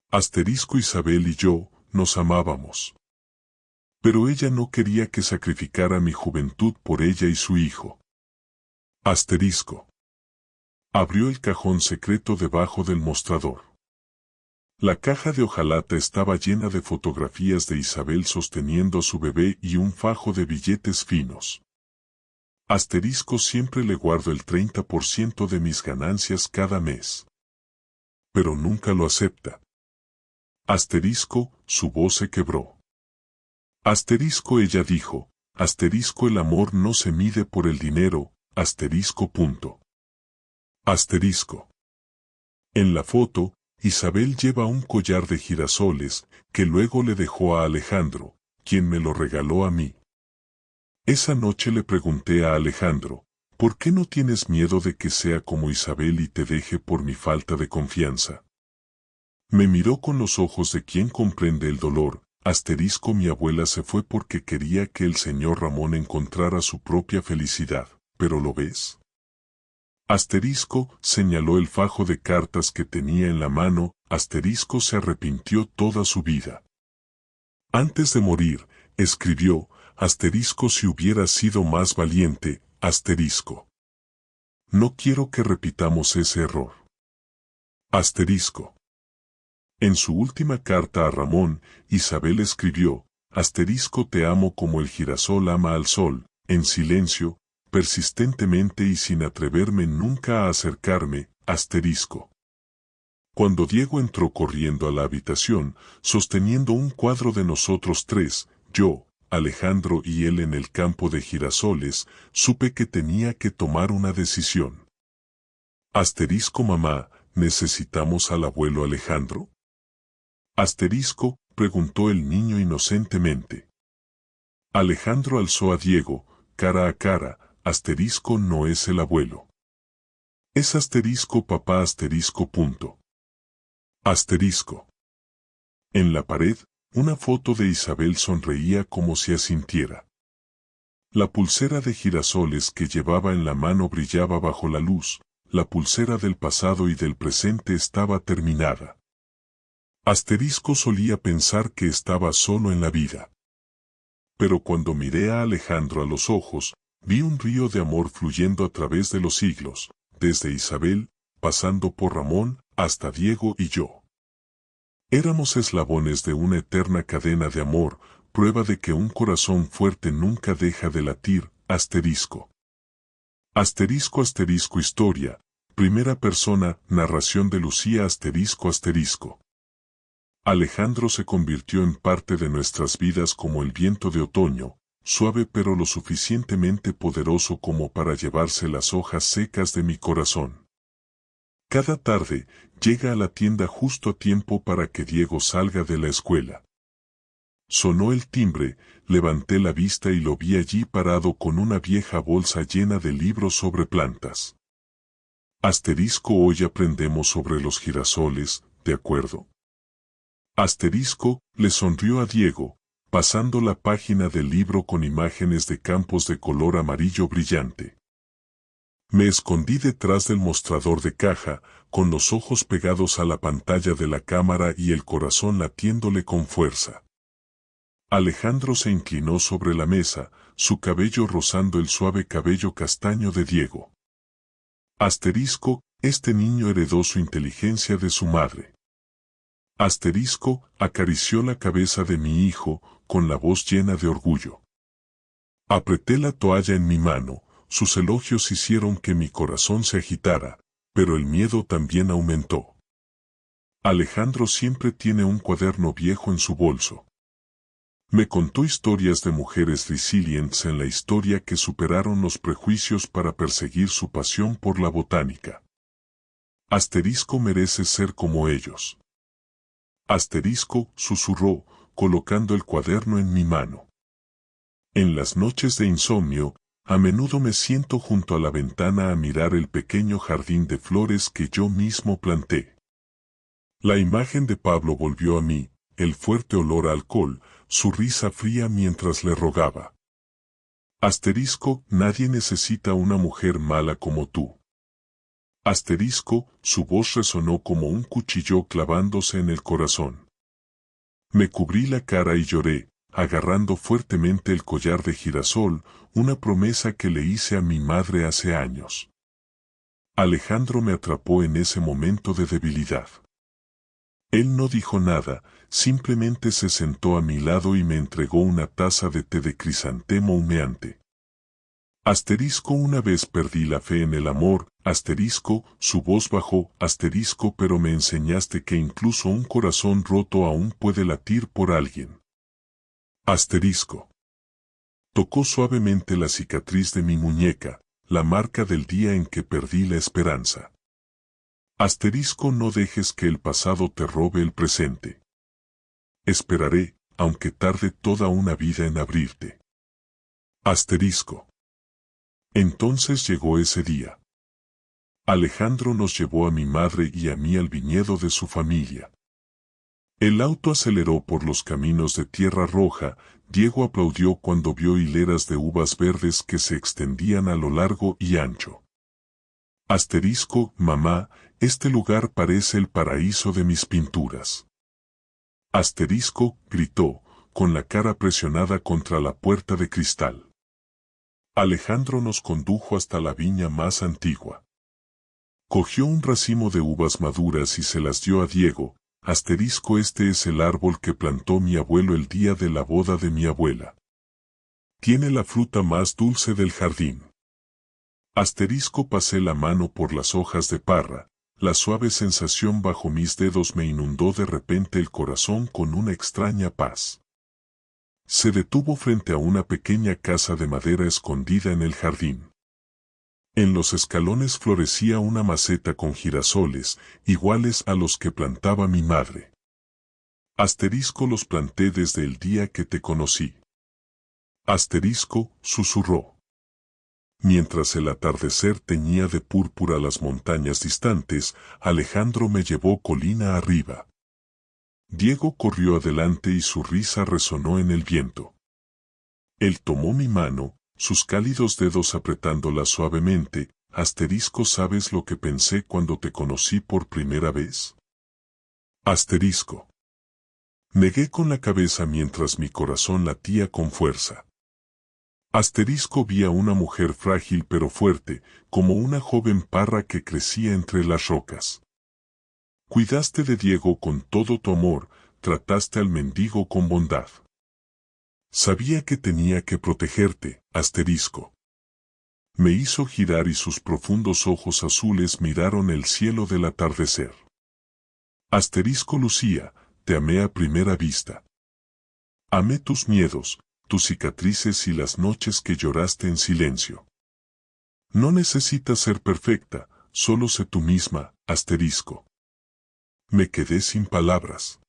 Asterisco Isabel y yo nos amábamos. Pero ella no quería que sacrificara mi juventud por ella y su hijo. Asterisco. Abrió el cajón secreto debajo del mostrador. La caja de hojalata estaba llena de fotografías de Isabel sosteniendo a su bebé y un fajo de billetes finos. Asterisco siempre le guardo el 30% de mis ganancias cada mes. Pero nunca lo acepta. Asterisco, su voz se quebró. Asterisco ella dijo, asterisco el amor no se mide por el dinero, asterisco punto. Asterisco. En la foto, Isabel lleva un collar de girasoles, que luego le dejó a Alejandro, quien me lo regaló a mí. Esa noche le pregunté a Alejandro, ¿por qué no tienes miedo de que sea como Isabel y te deje por mi falta de confianza? Me miró con los ojos de quien comprende el dolor, asterisco mi abuela se fue porque quería que el señor Ramón encontrara su propia felicidad, ¿pero lo ves? Asterisco señaló el fajo de cartas que tenía en la mano, asterisco se arrepintió toda su vida. Antes de morir, escribió, asterisco si hubiera sido más valiente, asterisco. No quiero que repitamos ese error. Asterisco. En su última carta a Ramón, Isabel escribió, asterisco te amo como el girasol ama al sol, en silencio, persistentemente y sin atreverme nunca a acercarme, asterisco. Cuando Diego entró corriendo a la habitación, sosteniendo un cuadro de nosotros tres, yo, Alejandro y él en el campo de girasoles, supe que tenía que tomar una decisión. Asterisco mamá, ¿necesitamos al abuelo Alejandro? Asterisco, preguntó el niño inocentemente. Alejandro alzó a Diego, cara a cara, asterisco no es el abuelo. Es asterisco papá asterisco punto. Asterisco. En la pared, una foto de Isabel sonreía como si asintiera. La pulsera de girasoles que llevaba en la mano brillaba bajo la luz, la pulsera del pasado y del presente estaba terminada. Asterisco solía pensar que estaba solo en la vida. Pero cuando miré a Alejandro a los ojos, vi un río de amor fluyendo a través de los siglos, desde Isabel, pasando por Ramón, hasta Diego y yo. Éramos eslabones de una eterna cadena de amor, prueba de que un corazón fuerte nunca deja de latir, asterisco. Asterisco asterisco historia, primera persona, narración de Lucía asterisco asterisco. Alejandro se convirtió en parte de nuestras vidas como el viento de otoño, suave pero lo suficientemente poderoso como para llevarse las hojas secas de mi corazón. Cada tarde, llega a la tienda justo a tiempo para que Diego salga de la escuela. Sonó el timbre, levanté la vista y lo vi allí parado con una vieja bolsa llena de libros sobre plantas. Asterisco hoy aprendemos sobre los girasoles, ¿de acuerdo? Asterisco, le sonrió a Diego, pasando la página del libro con imágenes de campos de color amarillo brillante. Me escondí detrás del mostrador de caja, con los ojos pegados a la pantalla de la cámara y el corazón latiéndole con fuerza. Alejandro se inclinó sobre la mesa, su cabello rozando el suave cabello castaño de Diego. Asterisco, este niño heredó su inteligencia de su madre. Asterisco, acarició la cabeza de mi hijo, con la voz llena de orgullo. Apreté la toalla en mi mano, sus elogios hicieron que mi corazón se agitara, pero el miedo también aumentó. Alejandro siempre tiene un cuaderno viejo en su bolso. Me contó historias de mujeres resilientes en la historia que superaron los prejuicios para perseguir su pasión por la botánica. Asterisco merece ser como ellos. Asterisco, susurró, colocando el cuaderno en mi mano. En las noches de insomnio, A menudo me siento junto a la ventana a mirar el pequeño jardín de flores que yo mismo planté. La imagen de Pablo volvió a mí, el fuerte olor a alcohol, su risa fría mientras le rogaba. Asterisco, nadie necesita una mujer mala como tú. Asterisco, su voz resonó como un cuchillo clavándose en el corazón. Me cubrí la cara y lloré, agarrando fuertemente el collar de girasol, una promesa que le hice a mi madre hace años. Alejandro me atrapó en ese momento de debilidad. Él no dijo nada, simplemente se sentó a mi lado y me entregó una taza de té de crisantemo humeante. Asterisco, una vez perdí la fe en el amor, asterisco, su voz bajó, asterisco, pero me enseñaste que incluso un corazón roto aún puede latir por alguien. Asterisco. Tocó suavemente la cicatriz de mi muñeca, la marca del día en que perdí la esperanza. Asterisco, no dejes que el pasado te robe el presente. Esperaré, aunque tarde toda una vida en abrirte. Asterisco. Entonces llegó ese día. Alejandro nos llevó a mi madre y a mí al viñedo de su familia. El auto aceleró por los caminos de tierra roja. Diego aplaudió cuando vio hileras de uvas verdes que se extendían a lo largo y ancho. Asterisco, mamá, este lugar parece el paraíso de mis pinturas. Asterisco, gritó, con la cara presionada contra la puerta de cristal. Alejandro nos condujo hasta la viña más antigua. Cogió un racimo de uvas maduras y se las dio a Diego. Asterisco, este es el árbol que plantó mi abuelo el día de la boda de mi abuela. Tiene la fruta más dulce del jardín. Asterisco, pasé la mano por las hojas de parra. La suave sensación bajo mis dedos me inundó de repente el corazón con una extraña paz. Se detuvo frente a una pequeña casa de madera escondida en el jardín. En los escalones florecía una maceta con girasoles, iguales a los que plantaba mi madre. Asterisco, los planté desde el día que te conocí. Asterisco, susurró. Mientras el atardecer teñía de púrpura las montañas distantes, Alejandro me llevó colina arriba. Diego corrió adelante y su risa resonó en el viento. Él tomó mi mano, sus cálidos dedos apretándola suavemente. Asterisco, ¿sabes lo que pensé cuando te conocí por primera vez? Asterisco. Negué con la cabeza mientras mi corazón latía con fuerza. Asterisco, vi a una mujer frágil pero fuerte, como una joven parra que crecía entre las rocas. Cuidaste de Diego con todo tu amor, trataste al mendigo con bondad. Sabía que tenía que protegerte, asterisco. Me hizo girar y sus profundos ojos azules miraron el cielo del atardecer. Asterisco, Lucía, te amé a primera vista. Amé tus miedos, tus cicatrices y las noches que lloraste en silencio. No necesitas ser perfecta, solo sé tú misma, asterisco. Me quedé sin palabras.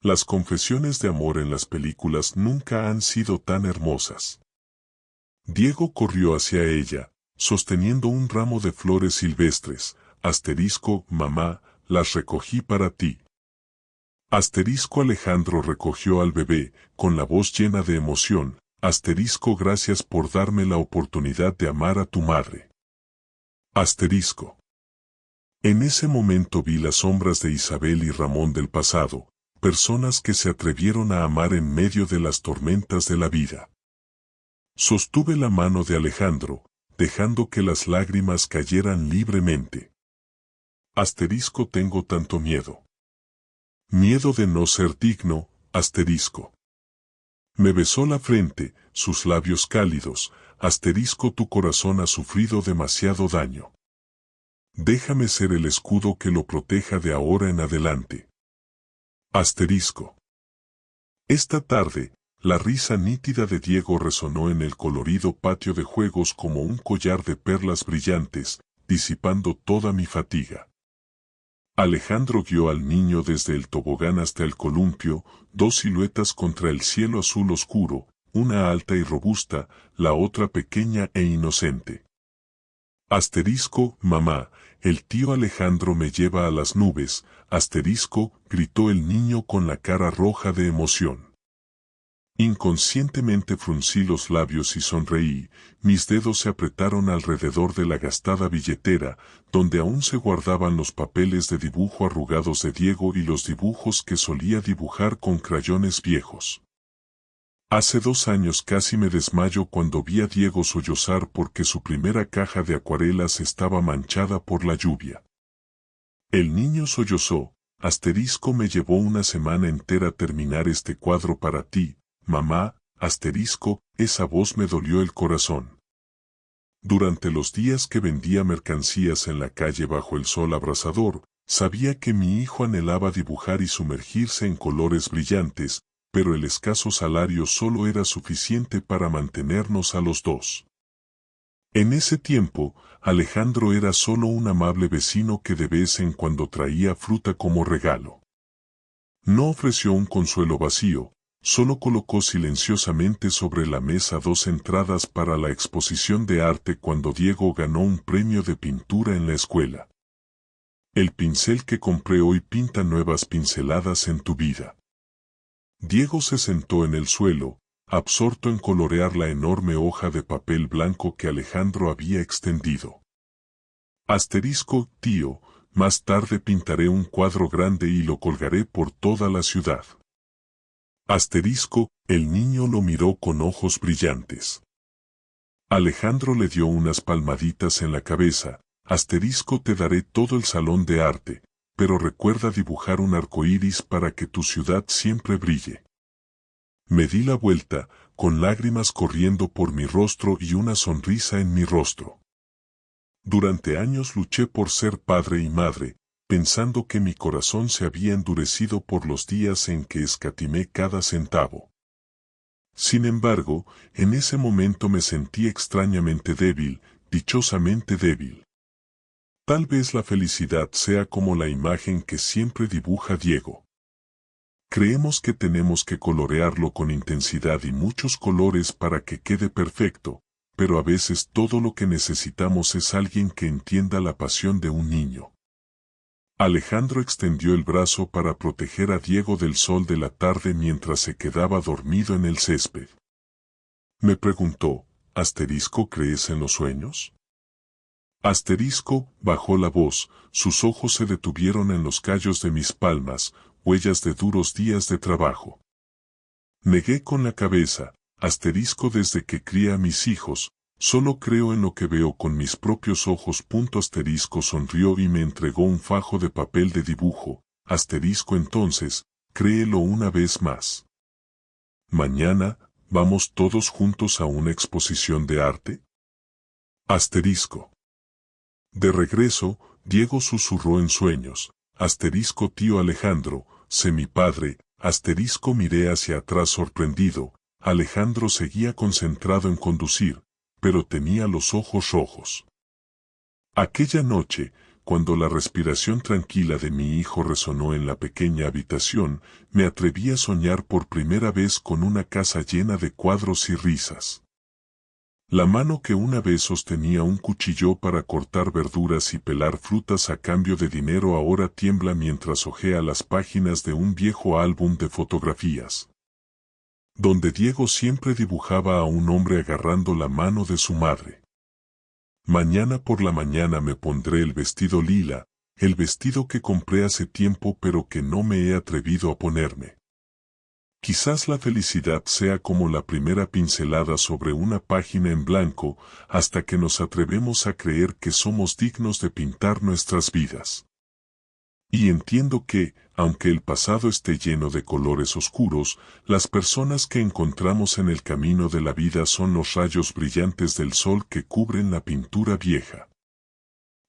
Las confesiones de amor en las películas nunca han sido tan hermosas. Diego corrió hacia ella, sosteniendo un ramo de flores silvestres. Asterisco, mamá, las recogí para ti. Asterisco, Alejandro recogió al bebé, con la voz llena de emoción. Asterisco, gracias por darme la oportunidad de amar a tu madre. Asterisco. En ese momento vi las sombras de Isabel y Ramón del pasado, personas que se atrevieron a amar en medio de las tormentas de la vida. Sostuve la mano de Alejandro, dejando que las lágrimas cayeran libremente. Asterisco, tengo tanto miedo. Miedo de no ser digno, asterisco. Me besó la frente, sus labios cálidos. Asterisco, tu corazón ha sufrido demasiado daño. Déjame ser el escudo que lo proteja de ahora en adelante. Asterisco. Esta tarde, la risa nítida de Diego resonó en el colorido patio de juegos como un collar de perlas brillantes, disipando toda mi fatiga. Alejandro guió al niño desde el tobogán hasta el columpio, dos siluetas contra el cielo azul oscuro, una alta y robusta, la otra pequeña e inocente. Asterisco, mamá, el tío Alejandro me lleva a las nubes, asterisco, gritó el niño con la cara roja de emoción. Inconscientemente fruncí los labios y sonreí, mis dedos se apretaron alrededor de la gastada billetera, donde aún se guardaban los papeles de dibujo arrugados de Diego y los dibujos que solía dibujar con crayones viejos. Hace 2 años casi me desmayo cuando vi a Diego sollozar porque su primera caja de acuarelas estaba manchada por la lluvia. El niño sollozó, asterisco me llevó una semana entera terminar este cuadro para ti, mamá, asterisco, esa voz me dolió el corazón. Durante los días que vendía mercancías en la calle bajo el sol abrasador, sabía que mi hijo anhelaba dibujar y sumergirse en colores brillantes, pero el escaso salario solo era suficiente para mantenernos a los dos. En ese tiempo, Alejandro era solo un amable vecino que de vez en cuando traía fruta como regalo. No ofreció un consuelo vacío, solo colocó silenciosamente sobre la mesa 2 entradas para la exposición de arte cuando Diego ganó un premio de pintura en la escuela. El pincel que compré hoy pinta nuevas pinceladas en tu vida. Diego se sentó en el suelo, absorto en colorear la enorme hoja de papel blanco que Alejandro había extendido. Asterisco, tío, más tarde pintaré un cuadro grande y lo colgaré por toda la ciudad. Asterisco, el niño lo miró con ojos brillantes. Alejandro le dio unas palmaditas en la cabeza. Asterisco, te daré todo el salón de arte, pero recuerda dibujar un arcoíris para que tu ciudad siempre brille. Me di la vuelta, con lágrimas corriendo por mi rostro y una sonrisa en mi rostro. Durante años luché por ser padre y madre, pensando que mi corazón se había endurecido por los días en que escatimé cada centavo. Sin embargo, en ese momento me sentí extrañamente débil, dichosamente débil. Tal vez la felicidad sea como la imagen que siempre dibuja Diego. Creemos que tenemos que colorearlo con intensidad y muchos colores para que quede perfecto, pero a veces todo lo que necesitamos es alguien que entienda la pasión de un niño. Alejandro extendió el brazo para proteger a Diego del sol de la tarde mientras se quedaba dormido en el césped. Me preguntó, asterisco, ¿crees en los sueños? Asterisco, bajó la voz, sus ojos se detuvieron en los callos de mis palmas, huellas de duros días de trabajo. Negué con la cabeza, asterisco, desde que crié a mis hijos, solo creo en lo que veo con mis propios ojos. Asterisco sonrió y me entregó un fajo de papel de dibujo, asterisco, entonces, créelo una vez más. Mañana, ¿vamos todos juntos a una exposición de arte? Asterisco. De regreso, Diego susurró en sueños, asterisco, tío Alejandro, sé mi padre, asterisco, miré hacia atrás sorprendido. Alejandro seguía concentrado en conducir, pero tenía los ojos rojos. Aquella noche, cuando la respiración tranquila de mi hijo resonó en la pequeña habitación, me atreví a soñar por primera vez con una casa llena de cuadros y risas. La mano que una vez sostenía un cuchillo para cortar verduras y pelar frutas a cambio de dinero ahora tiembla mientras hojea las páginas de un viejo álbum de fotografías, donde Diego siempre dibujaba a un hombre agarrando la mano de su madre. Mañana por la mañana me pondré el vestido lila, el vestido que compré hace tiempo pero que no me he atrevido a ponerme. Quizás la felicidad sea como la primera pincelada sobre una página en blanco, hasta que nos atrevemos a creer que somos dignos de pintar nuestras vidas. Y entiendo que, aunque el pasado esté lleno de colores oscuros, las personas que encontramos en el camino de la vida son los rayos brillantes del sol que cubren la pintura vieja.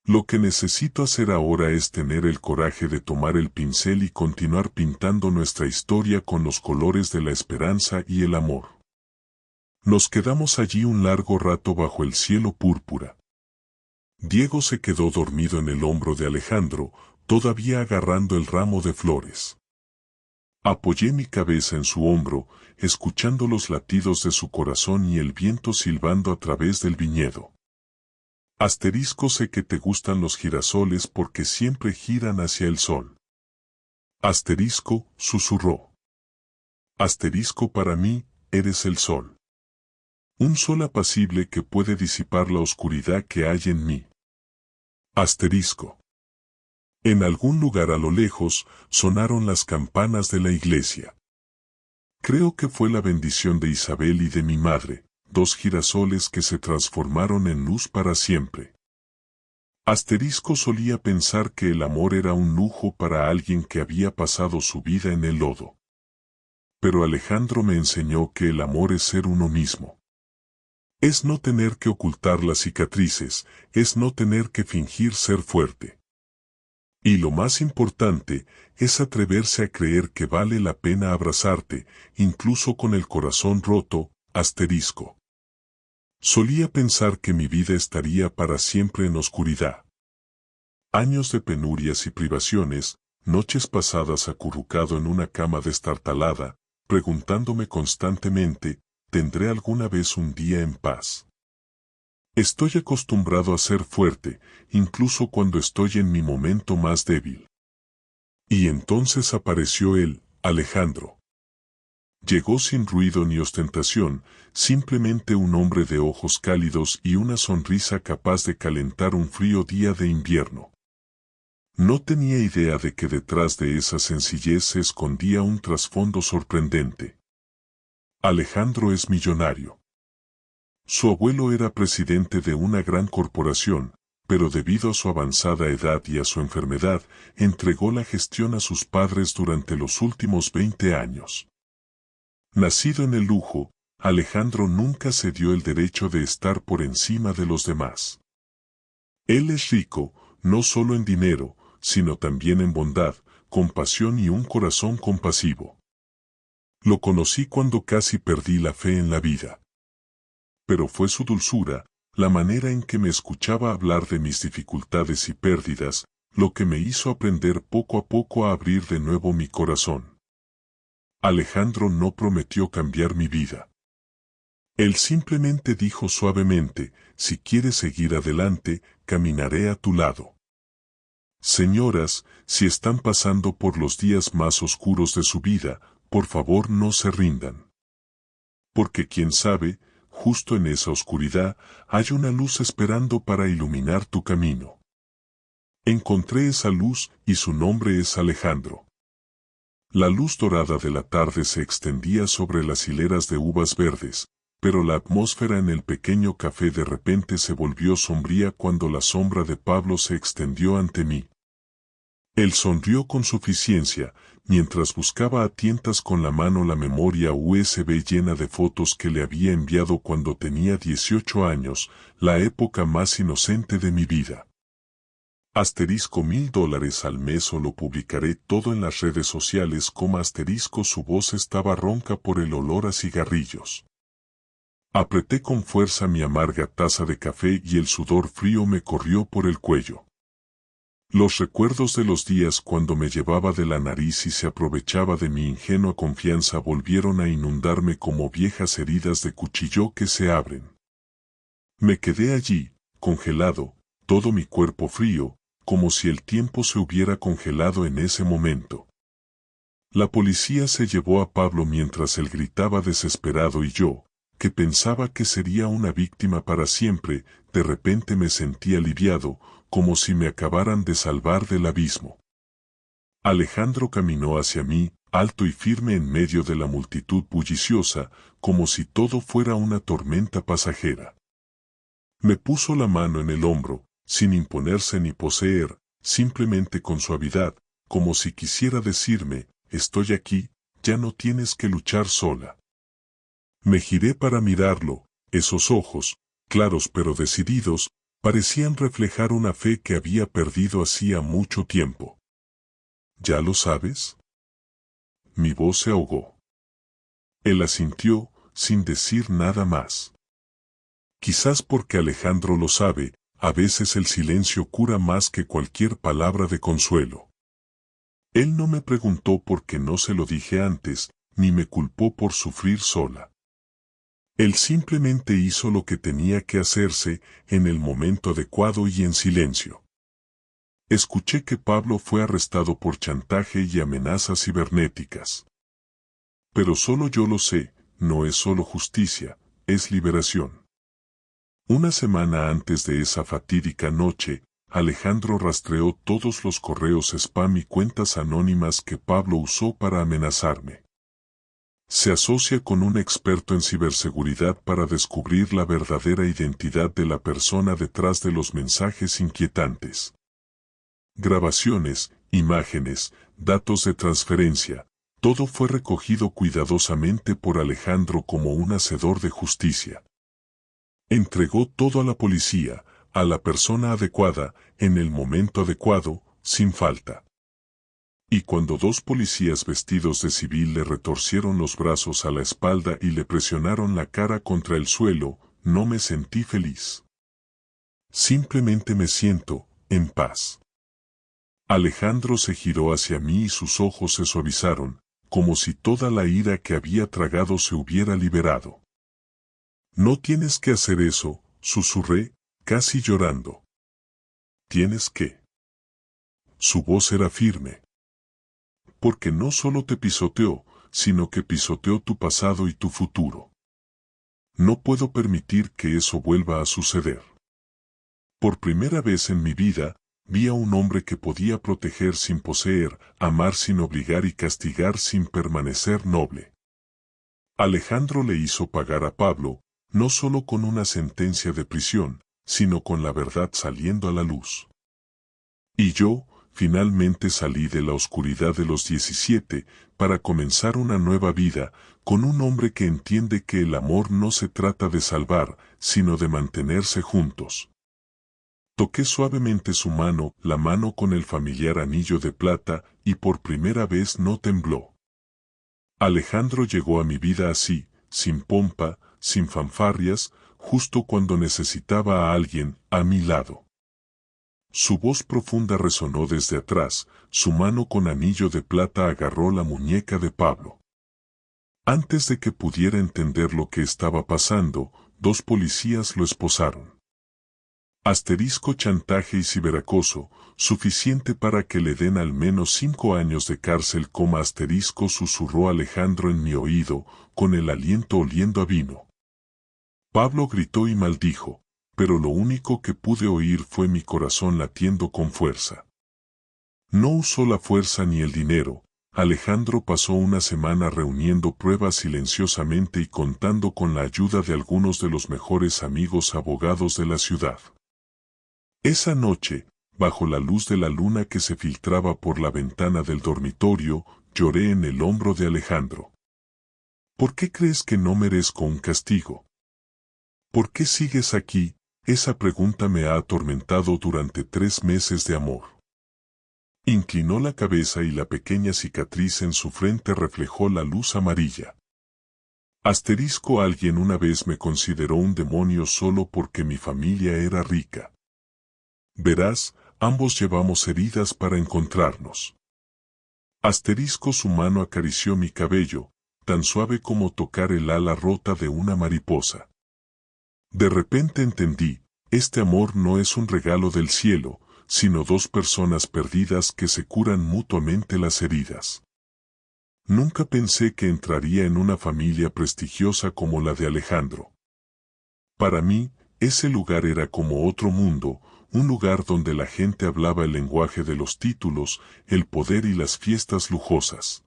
Lo que necesito hacer ahora es tener el coraje de tomar el pincel y continuar pintando nuestra historia con los colores de la esperanza y el amor. Nos quedamos allí un largo rato bajo el cielo púrpura. Diego se quedó dormido en el hombro de Alejandro, todavía agarrando el ramo de flores. Apoyé mi cabeza en su hombro, escuchando los latidos de su corazón y el viento silbando a través del viñedo. Asterisco, sé que te gustan los girasoles porque siempre giran hacia el sol. Asterisco, susurró. Asterisco, para mí, eres el sol. Un sol apacible que puede disipar la oscuridad que hay en mí. Asterisco. En algún lugar a lo lejos sonaron las campanas de la iglesia. Creo que fue la bendición de Isabel y de mi madre, dos girasoles que se transformaron en luz para siempre. Asterisco, solía pensar que el amor era un lujo para alguien que había pasado su vida en el lodo. Pero Alejandro me enseñó que el amor es ser uno mismo. Es no tener que ocultar las cicatrices, es no tener que fingir ser fuerte. Y lo más importante, es atreverse a creer que vale la pena abrazarte, incluso con el corazón roto. Asterisco. Solía pensar que mi vida estaría para siempre en oscuridad. Años de penurias y privaciones, noches pasadas acurrucado en una cama destartalada, preguntándome constantemente, ¿tendré alguna vez un día en paz? Estoy acostumbrado a ser fuerte, incluso cuando estoy en mi momento más débil. Y entonces apareció él, Alejandro. Llegó sin ruido ni ostentación, simplemente un hombre de ojos cálidos y una sonrisa capaz de calentar un frío día de invierno. No tenía idea de que detrás de esa sencillez se escondía un trasfondo sorprendente. Alejandro es millonario. Su abuelo era presidente de una gran corporación, pero debido a su avanzada edad y a su enfermedad, entregó la gestión a sus padres durante los últimos 20 años. Nacido en el lujo, Alejandro nunca se dio el derecho de estar por encima de los demás. Él es rico, no solo en dinero, sino también en bondad, compasión y un corazón compasivo. Lo conocí cuando casi perdí la fe en la vida. Pero fue su dulzura, la manera en que me escuchaba hablar de mis dificultades y pérdidas, lo que me hizo aprender poco a poco a abrir de nuevo mi corazón. Alejandro no prometió cambiar mi vida. Él simplemente dijo suavemente, si quieres seguir adelante, caminaré a tu lado. Señoras, si están pasando por los días más oscuros de su vida, por favor no se rindan. Porque quién sabe, justo en esa oscuridad, hay una luz esperando para iluminar tu camino. Encontré esa luz y su nombre es Alejandro. La luz dorada de la tarde se extendía sobre las hileras de uvas verdes, pero la atmósfera en el pequeño café de repente se volvió sombría cuando la sombra de Pablo se extendió ante mí. Él sonrió con suficiencia, mientras buscaba a tientas con la mano la memoria USB llena de fotos que le había enviado cuando tenía 18 años, la época más inocente de mi vida. Asterisco $1000 al mes o lo publicaré todo en las redes sociales. Asterisco, su voz estaba ronca por el olor a cigarrillos. Apreté con fuerza mi amarga taza de café y el sudor frío me corrió por el cuello. Los recuerdos de los días cuando me llevaba de la nariz y se aprovechaba de mi ingenua confianza volvieron a inundarme como viejas heridas de cuchillo que se abren. Me quedé allí, congelado, todo mi cuerpo frío, como si el tiempo se hubiera congelado en ese momento. La policía se llevó a Pablo mientras él gritaba desesperado y yo, que pensaba que sería una víctima para siempre, de repente me sentí aliviado, como si me acabaran de salvar del abismo. Alejandro caminó hacia mí, alto y firme en medio de la multitud bulliciosa, como si todo fuera una tormenta pasajera. Me puso la mano en el hombro, sin imponerse ni poseer, simplemente con suavidad, como si quisiera decirme, estoy aquí, ya no tienes que luchar sola. Me giré para mirarlo, esos ojos, claros pero decididos, parecían reflejar una fe que había perdido hacía mucho tiempo. ¿Ya lo sabes? Mi voz se ahogó. Él asintió, sin decir nada más. Quizás porque Alejandro lo sabe, a veces el silencio cura más que cualquier palabra de consuelo. Él no me preguntó por qué no se lo dije antes, ni me culpó por sufrir sola. Él simplemente hizo lo que tenía que hacerse en el momento adecuado y en silencio. Escuché que Pablo fue arrestado por chantaje y amenazas cibernéticas. Pero solo yo lo sé, no es solo justicia, es liberación. Una semana antes de esa fatídica noche, Alejandro rastreó todos los correos spam y cuentas anónimas que Pablo usó para amenazarme. Se asocia con un experto en ciberseguridad para descubrir la verdadera identidad de la persona detrás de los mensajes inquietantes. Grabaciones, imágenes, datos de transferencia, todo fue recogido cuidadosamente por Alejandro como un hacedor de justicia. Entregó todo a la policía, a la persona adecuada, en el momento adecuado, sin falta. Y cuando dos policías vestidos de civil le retorcieron los brazos a la espalda y le presionaron la cara contra el suelo, no me sentí feliz. Simplemente me siento, en paz. Alejandro se giró hacia mí y sus ojos se suavizaron, como si toda la ira que había tragado se hubiera liberado. No tienes que hacer eso, susurré, casi llorando. ¿Tienes que? Su voz era firme. Porque no solo te pisoteó, sino que pisoteó tu pasado y tu futuro. No puedo permitir que eso vuelva a suceder. Por primera vez en mi vida, vi a un hombre que podía proteger sin poseer, amar sin obligar y castigar sin permanecer noble. Alejandro le hizo pagar a Pablo, no solo con una sentencia de prisión, sino con la verdad saliendo a la luz. Y yo, finalmente salí de la oscuridad de los 17, para comenzar una nueva vida, con un hombre que entiende que el amor no se trata de salvar, sino de mantenerse juntos. Toqué suavemente su mano, la mano con el familiar anillo de plata, y por primera vez no tembló. Alejandro llegó a mi vida así, sin pompa, sin fanfarrias, justo cuando necesitaba a alguien a mi lado. Su voz profunda resonó desde atrás, su mano con anillo de plata agarró la muñeca de Pablo. Antes de que pudiera entender lo que estaba pasando, dos policías lo esposaron. Asterisco chantaje y ciberacoso, suficiente para que le den al menos 5 años de cárcel, asterisco, susurró Alejandro en mi oído, con el aliento oliendo a vino. Pablo gritó y maldijo, pero lo único que pude oír fue mi corazón latiendo con fuerza. No usó la fuerza ni el dinero. Alejandro pasó una semana reuniendo pruebas silenciosamente y contando con la ayuda de algunos de los mejores amigos abogados de la ciudad. Esa noche, bajo la luz de la luna que se filtraba por la ventana del dormitorio, lloré en el hombro de Alejandro. ¿Por qué crees que no merezco un castigo? ¿Por qué sigues aquí? Esa pregunta me ha atormentado durante 3 meses de amor. Inclinó la cabeza y la pequeña cicatriz en su frente reflejó la luz amarilla. Asterisco, alguien una vez me consideró un demonio solo porque mi familia era rica. Verás, ambos llevamos heridas para encontrarnos. Asterisco, su mano acarició mi cabello, tan suave como tocar el ala rota de una mariposa. De repente entendí, este amor no es un regalo del cielo, sino dos personas perdidas que se curan mutuamente las heridas. Nunca pensé que entraría en una familia prestigiosa como la de Alejandro. Para mí, ese lugar era como otro mundo, un lugar donde la gente hablaba el lenguaje de los títulos, el poder y las fiestas lujosas.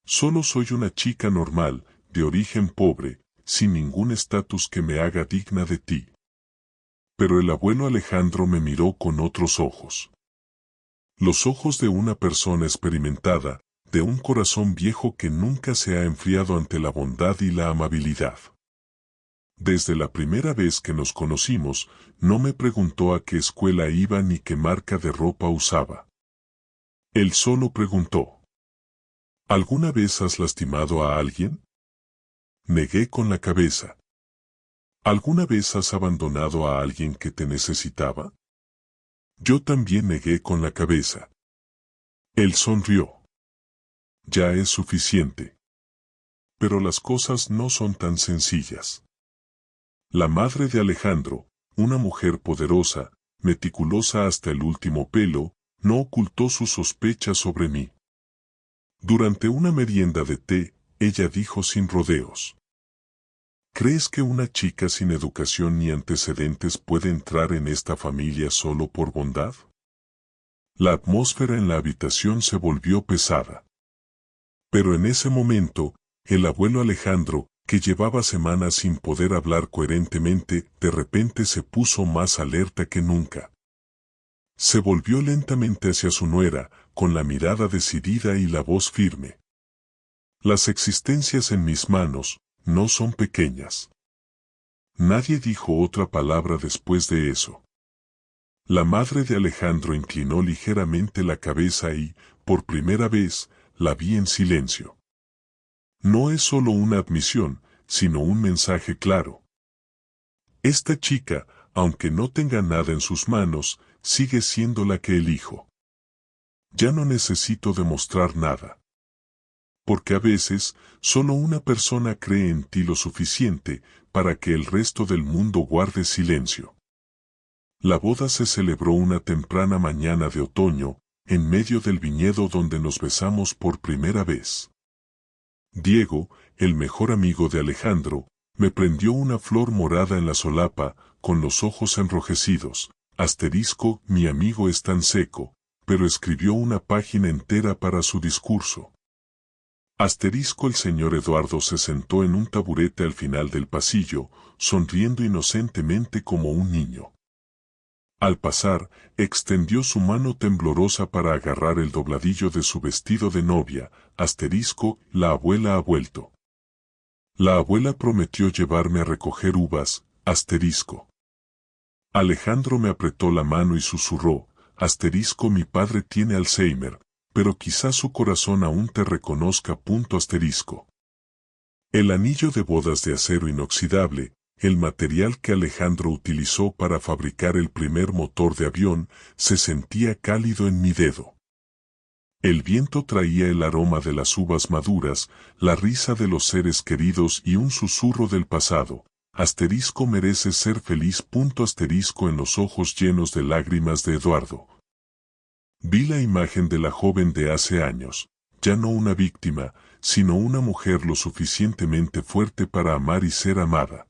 Solo soy una chica normal, de origen pobre, sin ningún estatus que me haga digna de ti. Pero el abuelo Alejandro me miró con otros ojos. Los ojos de una persona experimentada, de un corazón viejo que nunca se ha enfriado ante la bondad y la amabilidad. Desde la primera vez que nos conocimos, no me preguntó a qué escuela iba ni qué marca de ropa usaba. Él solo preguntó: ¿alguna vez has lastimado a alguien? Negué con la cabeza. ¿Alguna vez has abandonado a alguien que te necesitaba? Yo también negué con la cabeza. Él sonrió. Ya es suficiente. Pero las cosas no son tan sencillas. La madre de Alejandro, una mujer poderosa, meticulosa hasta el último pelo, no ocultó sus sospechas sobre mí. Durante una merienda de té, ella dijo sin rodeos: ¿crees que una chica sin educación ni antecedentes puede entrar en esta familia solo por bondad? La atmósfera en la habitación se volvió pesada. Pero en ese momento, el abuelo Alejandro, que llevaba semanas sin poder hablar coherentemente, de repente se puso más alerta que nunca. Se volvió lentamente hacia su nuera, con la mirada decidida y la voz firme. Las existencias en mis manos no son pequeñas. Nadie dijo otra palabra después de eso. La madre de Alejandro inclinó ligeramente la cabeza y, por primera vez, la vi en silencio. No es solo una admisión, sino un mensaje claro. Esta chica, aunque no tenga nada en sus manos, sigue siendo la que elijo. Ya no necesito demostrar nada. Porque a veces, solo una persona cree en ti lo suficiente para que el resto del mundo guarde silencio. La boda se celebró una temprana mañana de otoño, en medio del viñedo donde nos besamos por primera vez. Diego, el mejor amigo de Alejandro, me prendió una flor morada en la solapa, con los ojos enrojecidos. Asterisco, mi amigo es tan seco, pero escribió una página entera para su discurso. Asterisco, el señor Eduardo se sentó en un taburete al final del pasillo, sonriendo inocentemente como un niño. Al pasar, extendió su mano temblorosa para agarrar el dobladillo de su vestido de novia. Asterisco, la abuela ha vuelto. La abuela prometió llevarme a recoger uvas. Asterisco. Alejandro me apretó la mano y susurró: asterisco, mi padre tiene Alzheimer, pero quizás su corazón aún te reconozca. Punto asterisco. El anillo de bodas de acero inoxidable, el material que Alejandro utilizó para fabricar el primer motor de avión, se sentía cálido en mi dedo. El viento traía el aroma de las uvas maduras, la risa de los seres queridos y un susurro del pasado. Asterisco, mereces ser feliz. Punto asterisco, en los ojos llenos de lágrimas de Eduardo vi la imagen de la joven de hace años, ya no una víctima, sino una mujer lo suficientemente fuerte para amar y ser amada.